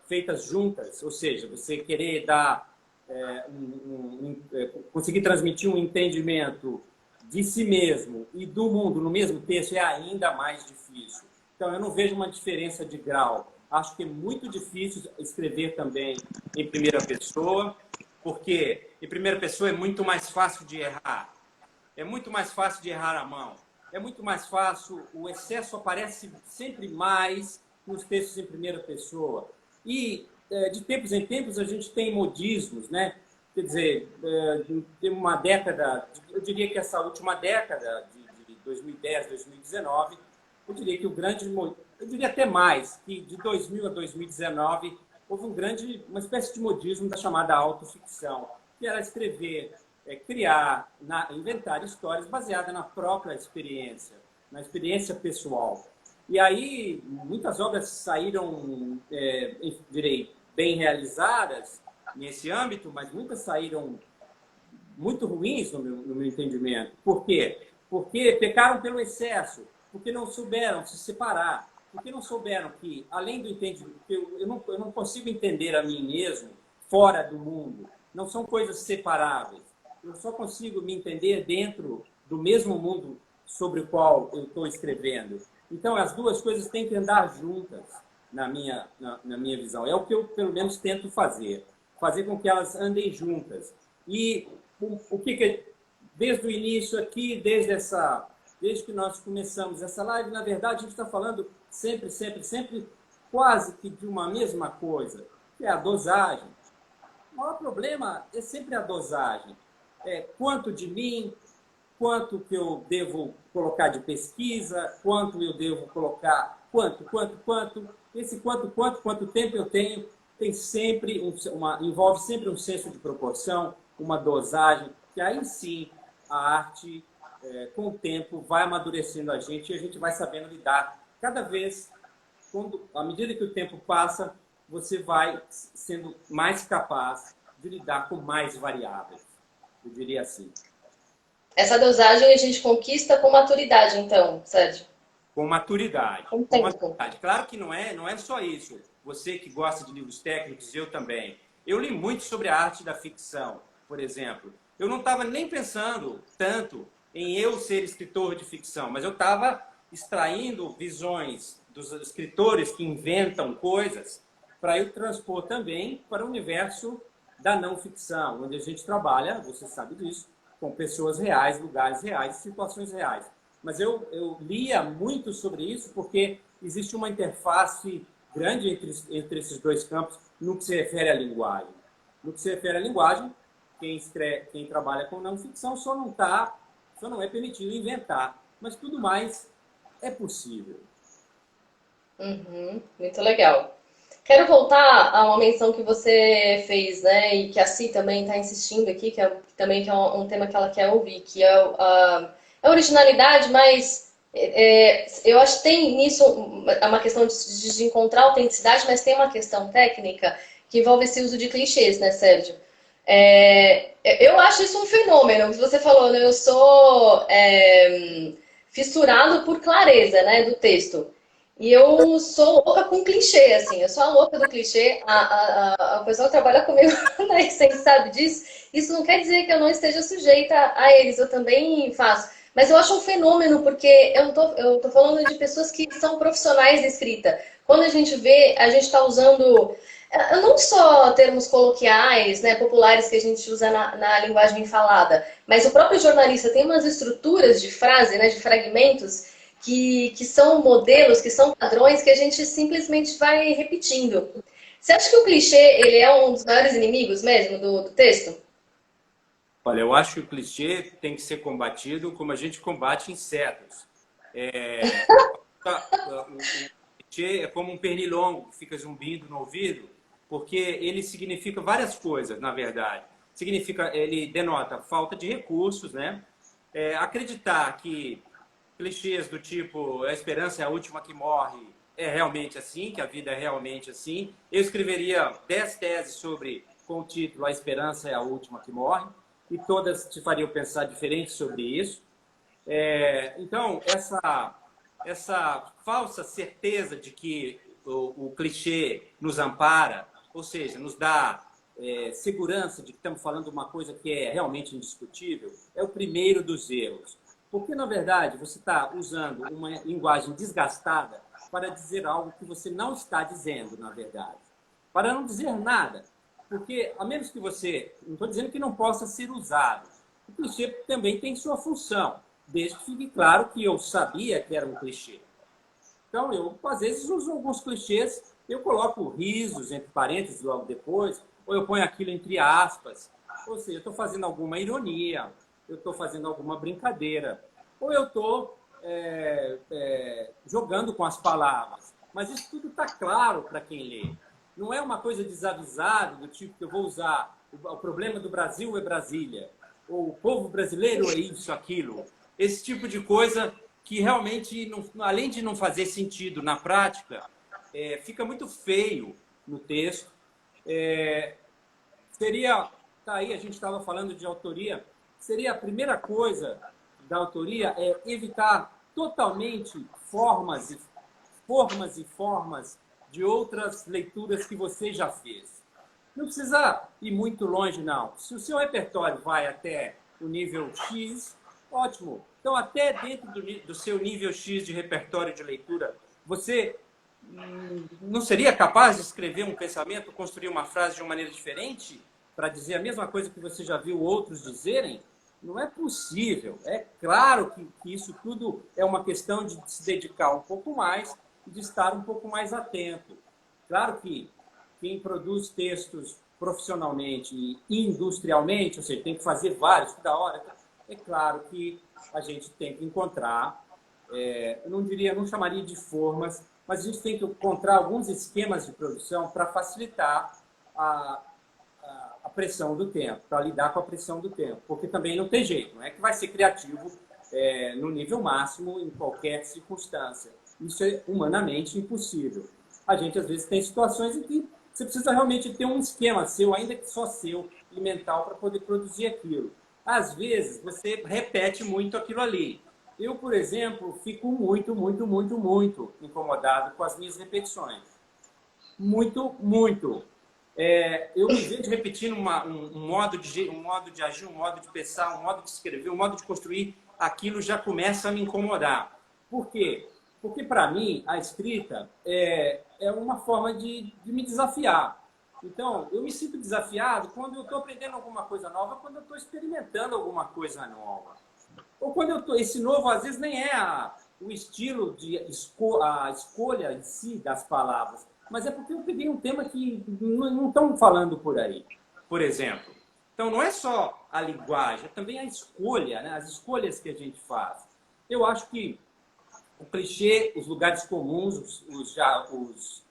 feitas juntas, ou seja, você querer dar, conseguir transmitir um entendimento de si mesmo e do mundo no mesmo texto é ainda mais difícil. Então, eu não vejo uma diferença de grau. Acho que é muito difícil escrever também em primeira pessoa, porque em primeira pessoa é muito mais fácil de errar. É muito mais fácil de errar a mão. É muito mais fácil, o excesso aparece sempre mais nos textos em primeira pessoa. E, de tempos em tempos, a gente tem modismos, né? Quer dizer, tem uma década, eu diria que essa última década, de 2010, 2019, eu diria que eu diria até mais, que de 2000 a 2019 houve uma espécie de modismo da chamada autoficção, que era escrever, criar, inventar histórias baseadas na própria experiência, na experiência pessoal. E aí, muitas obras saíram, direi, bem realizadas nesse âmbito, mas muitas saíram muito ruins no meu entendimento. Por quê? Porque pecaram pelo excesso, porque não souberam se separar, porque não souberam que, além do entendimento, eu não consigo entender a mim mesmo fora do mundo. Não são coisas separáveis. Eu só consigo me entender dentro do mesmo mundo sobre o qual eu estou escrevendo. Então, as duas coisas têm que andar juntas, na minha visão. É o que eu, pelo menos, tento fazer. Fazer com que elas andem juntas. E desde o início aqui, desde que nós começamos essa live, na verdade, a gente está falando sempre, quase que de uma mesma coisa, que é a dosagem. O maior problema é sempre a dosagem. Quanto de mim, quanto que eu devo colocar de pesquisa, quanto eu devo colocar, quanto. Esse quanto tempo eu tenho, tem sempre envolve sempre um senso de proporção, uma dosagem, que aí sim a arte, com o tempo, vai amadurecendo a gente e a gente vai sabendo lidar cada vez à medida que o tempo passa, você vai sendo mais capaz de lidar com mais variáveis, eu diria assim. Essa dosagem a gente conquista com maturidade, então, Sérgio. Com maturidade. Com Com tempo. maturidade. Claro que não é só isso. Você que gosta de livros técnicos, eu também. Eu li muito sobre a arte da ficção, por exemplo. Eu não estava nem pensando tanto em eu ser escritor de ficção, mas eu estava extraindo visões dos escritores que inventam coisas para eu transpor também para o universo da não ficção, onde a gente trabalha, você sabe disso, com pessoas reais, lugares reais, situações reais. Mas eu lia muito sobre isso porque existe uma interface grande entre esses dois campos no que se refere à linguagem. No que se refere à linguagem, quem trabalha com não ficção só não é permitido inventar, mas tudo mais é possível. Uhum, muito legal. Quero voltar a uma menção que você fez, né, e que a Si também está insistindo aqui, também que é um tema que ela quer ouvir, que é a originalidade, mas eu acho que tem nisso uma questão de encontrar autenticidade, mas tem uma questão técnica que envolve esse uso de clichês, né, Sérgio? Eu acho isso um fenômeno. Você falou, né, eu sou fissurado por clareza, né, do texto. E eu sou louca com clichê, assim. Eu sou a louca do clichê. A pessoa que trabalha comigo na Essence sabe disso. Isso não quer dizer que eu não esteja sujeita a eles. Eu também faço. Mas eu acho um fenômeno, porque eu tô falando de pessoas que são profissionais de escrita. Quando a gente vê, a gente está usando não só termos coloquiais, né, populares que a gente usa na linguagem falada, mas o próprio jornalista tem umas estruturas de frase, né, de fragmentos, que são modelos, que são padrões que a gente simplesmente vai repetindo. Você acha que o clichê ele é um dos maiores inimigos mesmo do texto? Olha, eu acho que o clichê tem que ser combatido como a gente combate insetos. O clichê é como um pernilongo que fica zumbindo no ouvido, porque ele significa várias coisas, na verdade. Ele denota falta de recursos, né? Acreditar que clichês do tipo a esperança é a última que morre é realmente assim, que a vida é realmente assim. Eu escreveria 10 teses com o título A Esperança é a Última que Morre, e todas te fariam pensar diferente sobre isso. Então, essa falsa certeza de que o clichê nos ampara, ou seja, nos dá segurança de que estamos falando uma coisa que é realmente indiscutível, é o primeiro dos erros. Porque, na verdade, você está usando uma linguagem desgastada para dizer algo que você não está dizendo, na verdade. Para não dizer nada. Porque, a menos que você... Não estou dizendo que não possa ser usado. O clichê também tem sua função, desde que fique claro que eu sabia que era um clichê. Então, eu, às vezes, uso alguns clichês, eu coloco risos entre parênteses logo depois, ou eu ponho aquilo entre aspas. Ou seja, eu estou fazendo alguma ironia, eu estou fazendo alguma brincadeira, ou eu estou jogando com as palavras. Mas isso tudo está claro para quem lê. Não é uma coisa desavisada, do tipo que eu vou usar o problema do Brasil é Brasília, ou o povo brasileiro é isso, aquilo. Esse tipo de coisa que realmente, além de não fazer sentido na prática, fica muito feio no texto. Tá aí, a gente estava falando de autoria, seria a primeira coisa da autoria é evitar totalmente formas e formas de outras leituras que você já fez. Não precisa ir muito longe, não. Se o seu repertório vai até o nível X, ótimo. Então, até dentro do seu nível X de repertório de leitura, você não seria capaz de escrever um pensamento, construir uma frase de uma maneira diferente para dizer a mesma coisa que você já viu outros dizerem? Não é possível. É claro que isso tudo é uma questão de se dedicar um pouco mais e de estar um pouco mais atento. Claro que quem produz textos profissionalmente e industrialmente, ou seja, tem que fazer vários toda hora, é claro que a gente tem que encontrar, eu não chamaria de formas, mas a gente tem que encontrar alguns esquemas de produção para facilitar a pressão do tempo, para lidar com a pressão do tempo, porque também não tem jeito, não é que vai ser criativo no nível máximo em qualquer circunstância. Isso é humanamente impossível. A gente, às vezes, tem situações em que você precisa realmente ter um esquema seu, ainda que só seu, e mental, para poder produzir aquilo. Às vezes, você repete muito aquilo ali. Eu, por exemplo, fico muito incomodado com as minhas repetições. Muito. Eu me vejo repetindo um modo de agir, um modo de pensar, um modo de escrever, um modo de construir. Aquilo já começa a me incomodar. Por quê? Porque, para mim, a escrita é uma forma de me desafiar. Então, eu me sinto desafiado quando eu estou aprendendo alguma coisa nova, quando eu estou experimentando alguma coisa nova. Ou quando eu tô, esse novo, às vezes, nem é o estilo a escolha em si das palavras, mas é porque eu peguei um tema que não estão falando por aí, por exemplo. Então, não é só a linguagem, é também a escolha, né? As escolhas que a gente faz. Eu acho que o clichê, os lugares comuns, os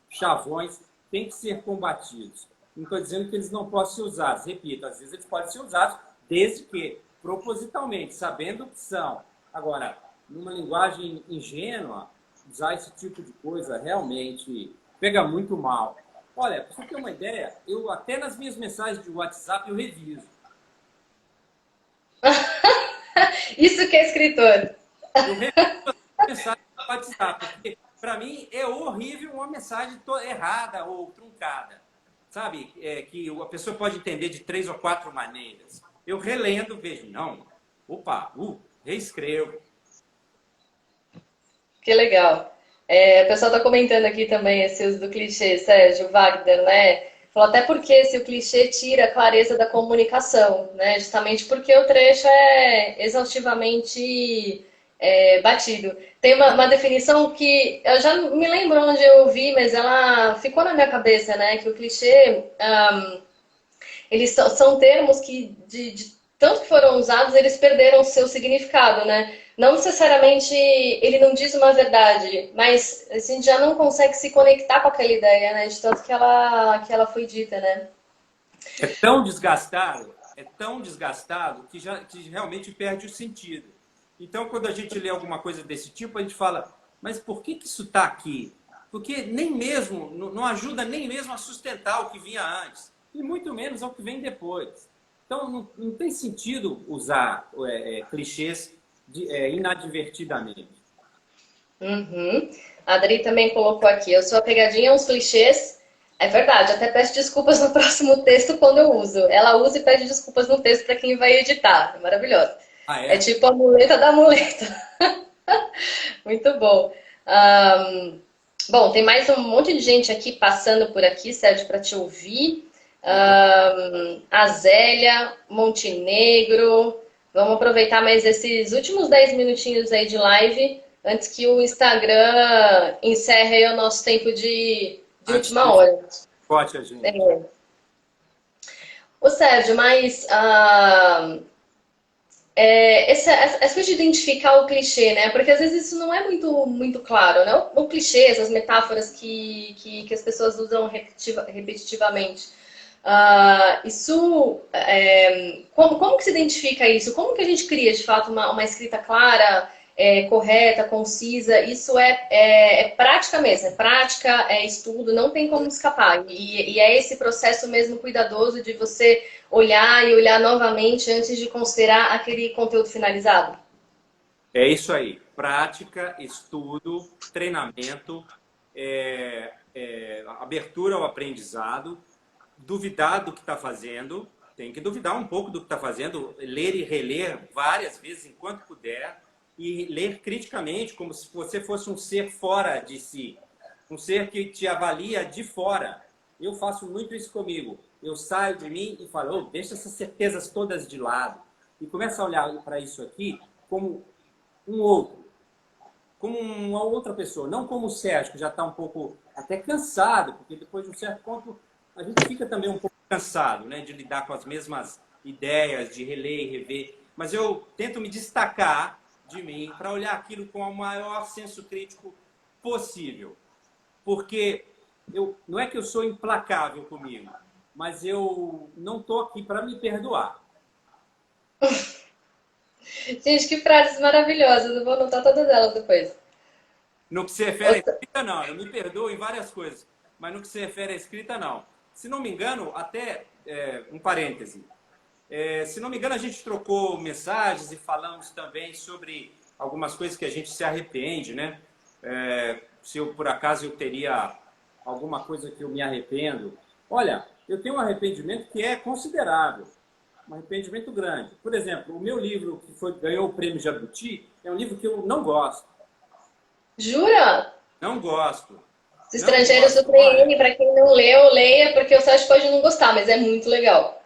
chavões, têm que ser combatidos. Não estou dizendo que eles não possam ser usados. Repito, às vezes eles podem ser usados, desde que propositalmente, sabendo o que são. Agora, numa linguagem ingênua, usar esse tipo de coisa realmente pega muito mal. Olha, para você ter uma ideia, eu até nas minhas mensagens de WhatsApp eu reviso. Isso que é escritor. Eu reviso mensagem do WhatsApp, porque para mim é horrível uma mensagem errada ou truncada. Sabe? Que a pessoa pode entender de 3 ou 4 maneiras. Eu relendo, vejo, não, opa, reescrevo. Que legal. O pessoal está comentando aqui também esse uso do clichê, Sérgio Wagner, né? Falou até porque se o clichê tira a clareza da comunicação, né? Justamente porque o trecho é exaustivamente batido. Tem uma definição que eu já me lembro onde eu ouvi, mas ela ficou na minha cabeça, né? Que o clichê, eles são termos que, de tanto que foram usados, eles perderam o seu significado, né? Não necessariamente ele não diz uma verdade, mas a gente já não consegue se conectar com aquela ideia, né? De tanto que ela foi dita, né? É tão desgastado que realmente perde o sentido. Então, quando a gente lê alguma coisa desse tipo, a gente fala, mas por que isso está aqui? Porque nem mesmo, não ajuda nem mesmo a sustentar o que vinha antes, e muito menos ao que vem depois. Então, não tem sentido usar clichês inadvertidamente. Uhum. A Adri também colocou aqui, eu sou apegadinha aos clichês. É verdade, até peço desculpas no próximo texto quando eu uso. Ela usa e pede desculpas no texto para quem vai editar. É maravilhoso. Ah, É é? tipo a muleta da muleta. Muito bom. Bom, tem mais um monte de gente aqui passando por aqui, Sérgio, para te ouvir. A Zélia, Montenegro. Vamos aproveitar mais esses últimos 10 minutinhos aí de live, antes que o Instagram encerre aí o nosso tempo de Antes última que hora. corte a gente. Ô Sérgio, mas essa coisa de identificar o clichê, né? Porque às vezes isso não é muito claro, né? O clichê, essas metáforas que as pessoas usam repetitivamente. Como que se identifica isso? Como que a gente cria, de fato, uma escrita clara, correta, concisa? Isso é prática mesmo, é prática, é estudo, não tem como escapar. E é esse processo mesmo cuidadoso de você olhar e olhar novamente antes de considerar aquele conteúdo finalizado? É isso aí. Prática, estudo, treinamento, abertura ao aprendizado, duvidar do que está fazendo, tem que duvidar um pouco do que está fazendo, ler e reler várias vezes enquanto puder, e ler criticamente, como se você fosse um ser fora de si, um ser que te avalia de fora. Eu faço muito isso comigo. Eu saio de mim e falo, deixa essas certezas todas de lado, e começo a olhar para isso aqui como um outro, como uma outra pessoa, não como o Sérgio, que já está um pouco até cansado, porque depois de um certo ponto a gente fica também um pouco cansado, né, de lidar com as mesmas ideias, de reler e rever. Mas eu tento me destacar de mim para olhar aquilo com o maior senso crítico possível. Porque não é que eu sou implacável comigo, mas eu não estou aqui para me perdoar. Gente, que frases maravilhosas. Eu vou anotar todas elas depois. No que se refere à escrita, não. Eu me perdoo em várias coisas, mas no que se refere à escrita, não. Se não me engano, até um parêntese. Se não me engano, a gente trocou mensagens e falamos também sobre algumas coisas que a gente se arrepende, né? Se eu, por acaso, eu teria alguma coisa que eu me arrependo. Olha, eu tenho um arrependimento que é considerável, um arrependimento grande. Por exemplo, o meu livro que ganhou o prêmio Jabuti é um livro que eu não gosto. Jura? Não gosto. Os Estrangeiros do TN, para quem não leu, leia, porque o Sérgio pode não gostar, mas é muito legal.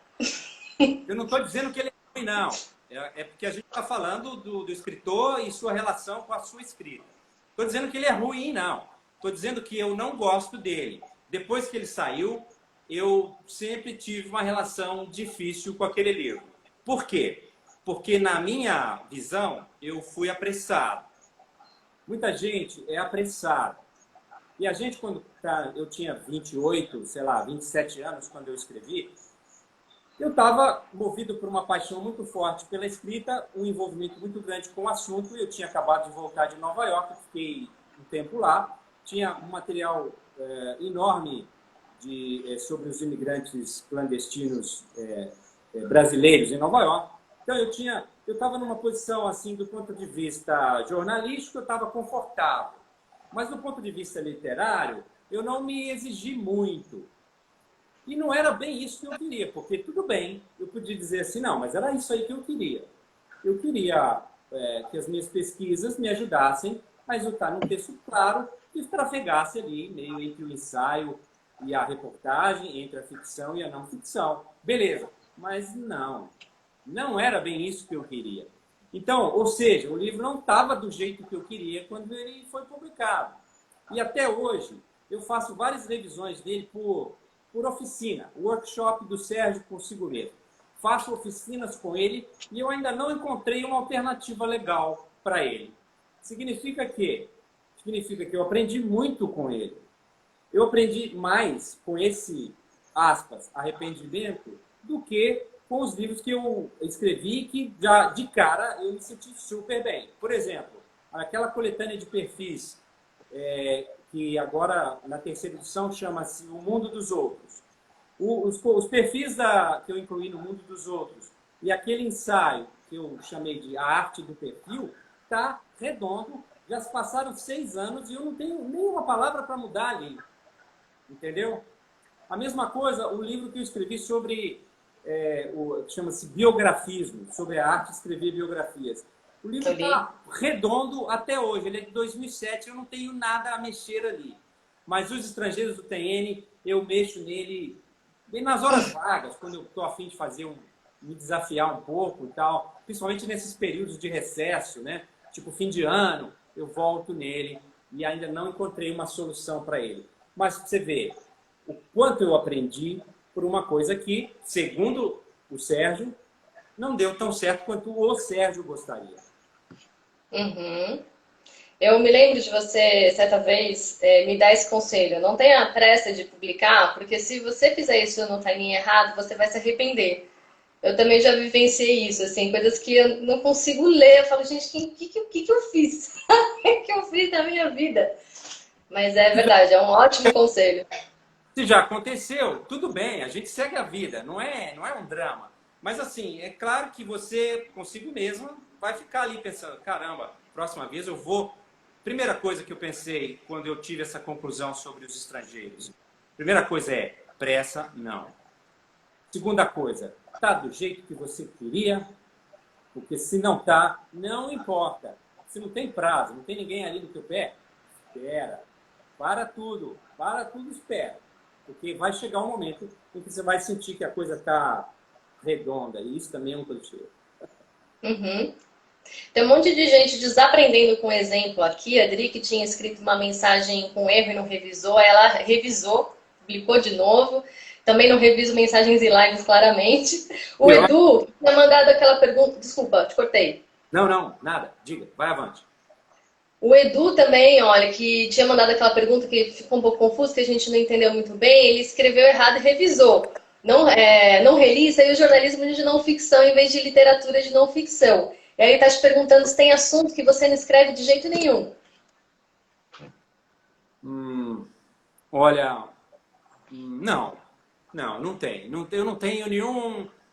Eu não estou dizendo que ele é ruim, não. É porque a gente está falando do escritor e sua relação com a sua escrita. Estou dizendo que ele é ruim, não. Estou dizendo que eu não gosto dele. Depois que ele saiu, eu sempre tive uma relação difícil com aquele livro. Por quê? Porque, na minha visão, eu fui apressado. Muita gente é apressada. E a gente, quando eu tinha 28, sei lá, 27 anos, quando eu escrevi, eu estava movido por uma paixão muito forte pela escrita, um envolvimento muito grande com o assunto. Eu tinha acabado de voltar de Nova York, fiquei um tempo lá. Tinha um material enorme sobre os imigrantes clandestinos brasileiros em Nova York. Então, eu estava numa posição, assim, do ponto de vista jornalístico, eu estava confortável. Mas, do ponto de vista literário, eu não me exigi muito. E não era bem isso que eu queria, porque tudo bem, eu podia dizer assim, não, mas era isso aí que eu queria. Eu queria que as minhas pesquisas me ajudassem a resultar num texto claro que trafegasse ali, meio entre o ensaio e a reportagem, entre a ficção e a não ficção. Beleza, mas não era bem isso que eu queria. Então, ou seja, o livro não estava do jeito que eu queria quando ele foi publicado. E até hoje, eu faço várias revisões dele por oficina, o workshop do Sérgio consigo mesmo. Faço oficinas com ele e eu ainda não encontrei uma alternativa legal para ele. Significa que eu aprendi muito com ele. Eu aprendi mais com esse, aspas, arrependimento do que com os livros que eu escrevi que já de cara eu me senti super bem. Por exemplo, aquela coletânea de perfis que agora na terceira edição chama-se O Mundo dos Outros. Os perfis que eu incluí no Mundo dos Outros e aquele ensaio que eu chamei de A Arte do Perfil está redondo. Já se passaram 6 anos e eu não tenho nenhuma palavra para mudar ali. Entendeu? A mesma coisa, o livro que eu escrevi sobre chama-se Biografismo, sobre a arte de escrever biografias. O livro está redondo até hoje, ele é de 2007, eu não tenho nada a mexer ali. Mas Os Estrangeiros do TN, eu mexo nele bem nas horas vagas, quando eu estou a fim de me desafiar um pouco e tal, principalmente nesses períodos de recesso, né? Tipo fim de ano, eu volto nele e ainda não encontrei uma solução para ele. Mas você vê o quanto eu aprendi por uma coisa que, segundo o Sérgio, não deu tão certo quanto o Sérgio gostaria. Uhum. Eu me lembro de você, certa vez, me dar esse conselho. Não tenha pressa de publicar, porque se você fizer isso no timing errado, você vai se arrepender. Eu também já vivenciei isso, assim, coisas que eu não consigo ler. Eu falo, gente, o que eu fiz? O que eu fiz na minha vida? Mas é verdade, é um ótimo conselho. Se já aconteceu, tudo bem, a gente segue a vida, não é um drama. Mas assim, é claro que você, consigo mesmo, vai ficar ali pensando, caramba, próxima vez eu vou... Primeira coisa que eu pensei quando eu tive essa conclusão sobre Os Estrangeiros. Primeira coisa é, pressa, não. Segunda coisa, tá do jeito que você queria? Porque se não tá, não importa. Se não tem prazo, não tem ninguém ali no teu pé, espera. Para tudo, espera. Porque vai chegar um momento em que você vai sentir que a coisa está redonda. E isso também é um clichê. Uhum. Tem um monte de gente desaprendendo com exemplo aqui. A Adri, que tinha escrito uma mensagem com erro e não revisou, ela revisou, publicou de novo. Também não reviso mensagens e lives claramente. O Edu tinha mandado aquela pergunta... Desculpa, te cortei. Não, nada. Diga, vai avante. O Edu também, olha, que tinha mandado aquela pergunta que ficou um pouco confuso, que a gente não entendeu muito bem. Ele escreveu errado e revisou. Não reli, saiu jornalismo de não ficção em vez de literatura de não ficção. E aí ele está te perguntando se tem assunto que você não escreve de jeito nenhum. Hum, olha, não, não tem. Eu não tenho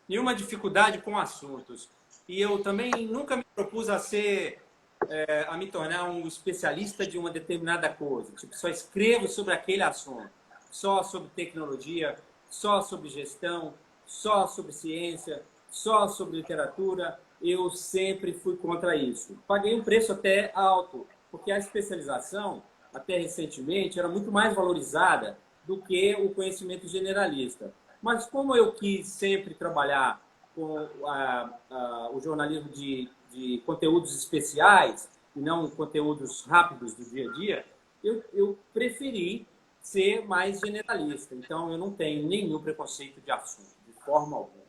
nenhuma dificuldade com assuntos. E eu também nunca me propus a me tornar um especialista de uma determinada coisa. Tipo, só escrevo sobre aquele assunto. Só sobre tecnologia, só sobre gestão, só sobre ciência, só sobre literatura. Eu sempre fui contra isso. Paguei um preço até alto, porque a especialização, até recentemente, era muito mais valorizada do que o conhecimento generalista. Mas como eu quis sempre trabalhar com o jornalismo de conteúdos especiais e não conteúdos rápidos do dia a dia, eu preferi ser mais generalista. Então, eu não tenho nenhum preconceito de assunto, de forma alguma.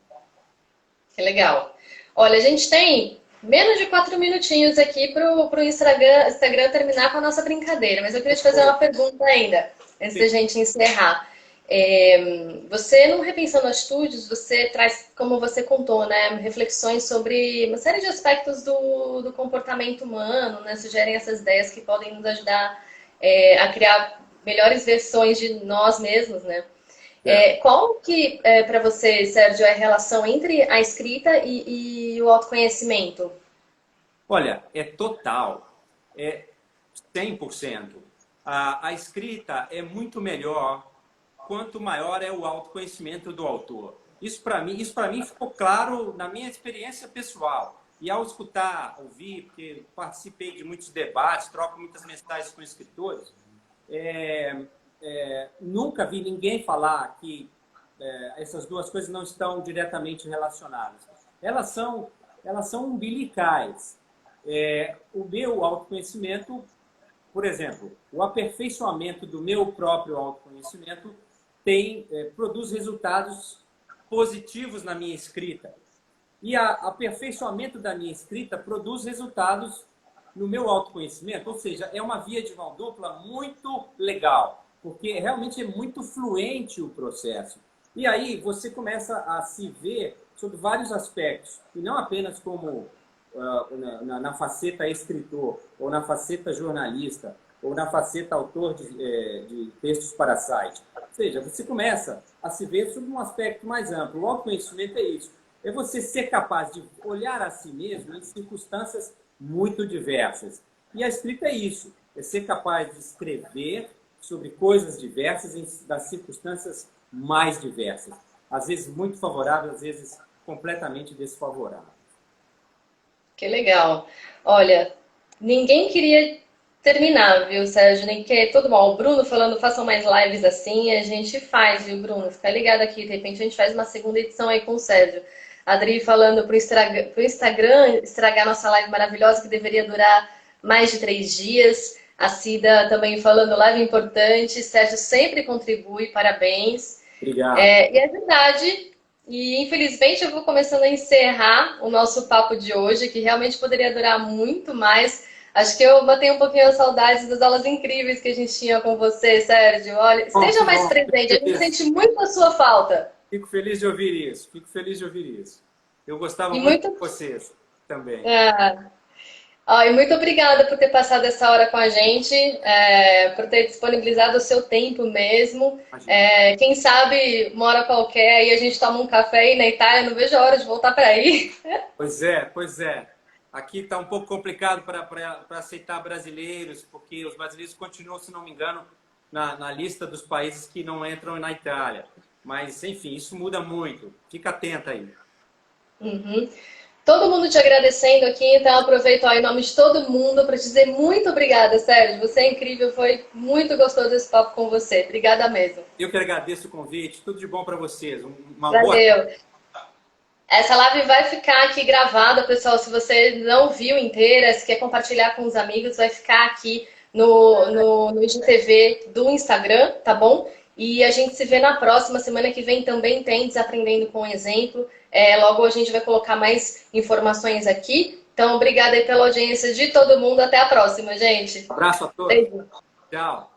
Que legal. Olha, a gente tem menos de 4 minutinhos aqui para o Instagram terminar com a nossa brincadeira, mas eu queria te fazer uma pergunta ainda, antes da gente encerrar. Você, no Repensando Atitudes, você traz, como você contou, né, reflexões sobre uma série de aspectos do comportamento humano, né, sugerem essas ideias que podem nos ajudar a criar melhores versões de nós mesmos, né? Qual que, para você, Sérgio, é a relação entre a escrita e o autoconhecimento? Olha, é total, é 100%. A escrita é muito melhor quanto maior é o autoconhecimento do autor. Isso para mim ficou claro na minha experiência pessoal. E ao escutar, ouvir, porque participei de muitos debates, troco muitas mensagens com escritores, nunca vi ninguém falar que essas duas coisas não estão diretamente relacionadas. Elas são umbilicais. O meu autoconhecimento, por exemplo, o aperfeiçoamento do meu próprio autoconhecimento produz resultados positivos na minha escrita. E o aperfeiçoamento da minha escrita produz resultados no meu autoconhecimento. Ou seja, é uma via de mão dupla muito legal, porque realmente é muito fluente o processo. E aí você começa a se ver sobre vários aspectos, e não apenas como na faceta escritor, ou na faceta jornalista, ou na faceta autor de textos para site. Ou seja, você começa a se ver sobre um aspecto mais amplo. O autoconhecimento é isso. É você ser capaz de olhar a si mesmo em circunstâncias muito diversas. E a escrita é isso. É ser capaz de escrever sobre coisas diversas das circunstâncias mais diversas. Às vezes muito favoráveis, às vezes completamente desfavoráveis. Que legal. Olha, ninguém queria terminar, viu, Sérgio? Nem que todo mal. O Bruno falando, façam mais lives assim, a gente faz, viu, Bruno? Fica ligado aqui, de repente a gente faz uma segunda edição aí com o Sérgio. A Adri falando pro Instagram estragar nossa live maravilhosa, que deveria durar mais de 3 dias. A Cida também falando, live importante. Sérgio sempre contribui, parabéns. Obrigado. E é verdade. E infelizmente eu vou começando a encerrar o nosso papo de hoje, que realmente poderia durar muito mais. Acho que eu botei um pouquinho a saudade das aulas incríveis que a gente tinha com você, Sérgio. Olha, esteja mais presente, a gente sente muito a sua falta. Fico feliz de ouvir isso, fico feliz de ouvir isso. Eu gostava E muito de vocês também. E muito obrigada por ter passado essa hora com a gente, por ter disponibilizado o seu tempo mesmo. Quem sabe, uma hora qualquer, aí a gente toma um café aí na Itália, não vejo a hora de voltar para aí. Pois é. Aqui está um pouco complicado para aceitar brasileiros, porque os brasileiros continuam, se não me engano, na lista dos países que não entram na Itália. Mas, enfim, isso muda muito. Fica atenta aí. Uhum. Todo mundo te agradecendo aqui, então aproveito em nome de todo mundo para te dizer muito obrigada, Sérgio. Você é incrível, foi muito gostoso esse papo com você. Obrigada mesmo. Eu que agradeço o convite, tudo de bom para vocês. Valeu. Essa live vai ficar aqui gravada, pessoal. Se você não viu inteira, se quer compartilhar com os amigos, vai ficar aqui no IGTV do Instagram, tá bom? E a gente se vê na próxima. Semana que vem também tem Desaprendendo com Exemplo. Logo a gente vai colocar mais informações aqui. Então, obrigada aí pela audiência de todo mundo. Até a próxima, gente. Um abraço a todos. Beijo. Tchau.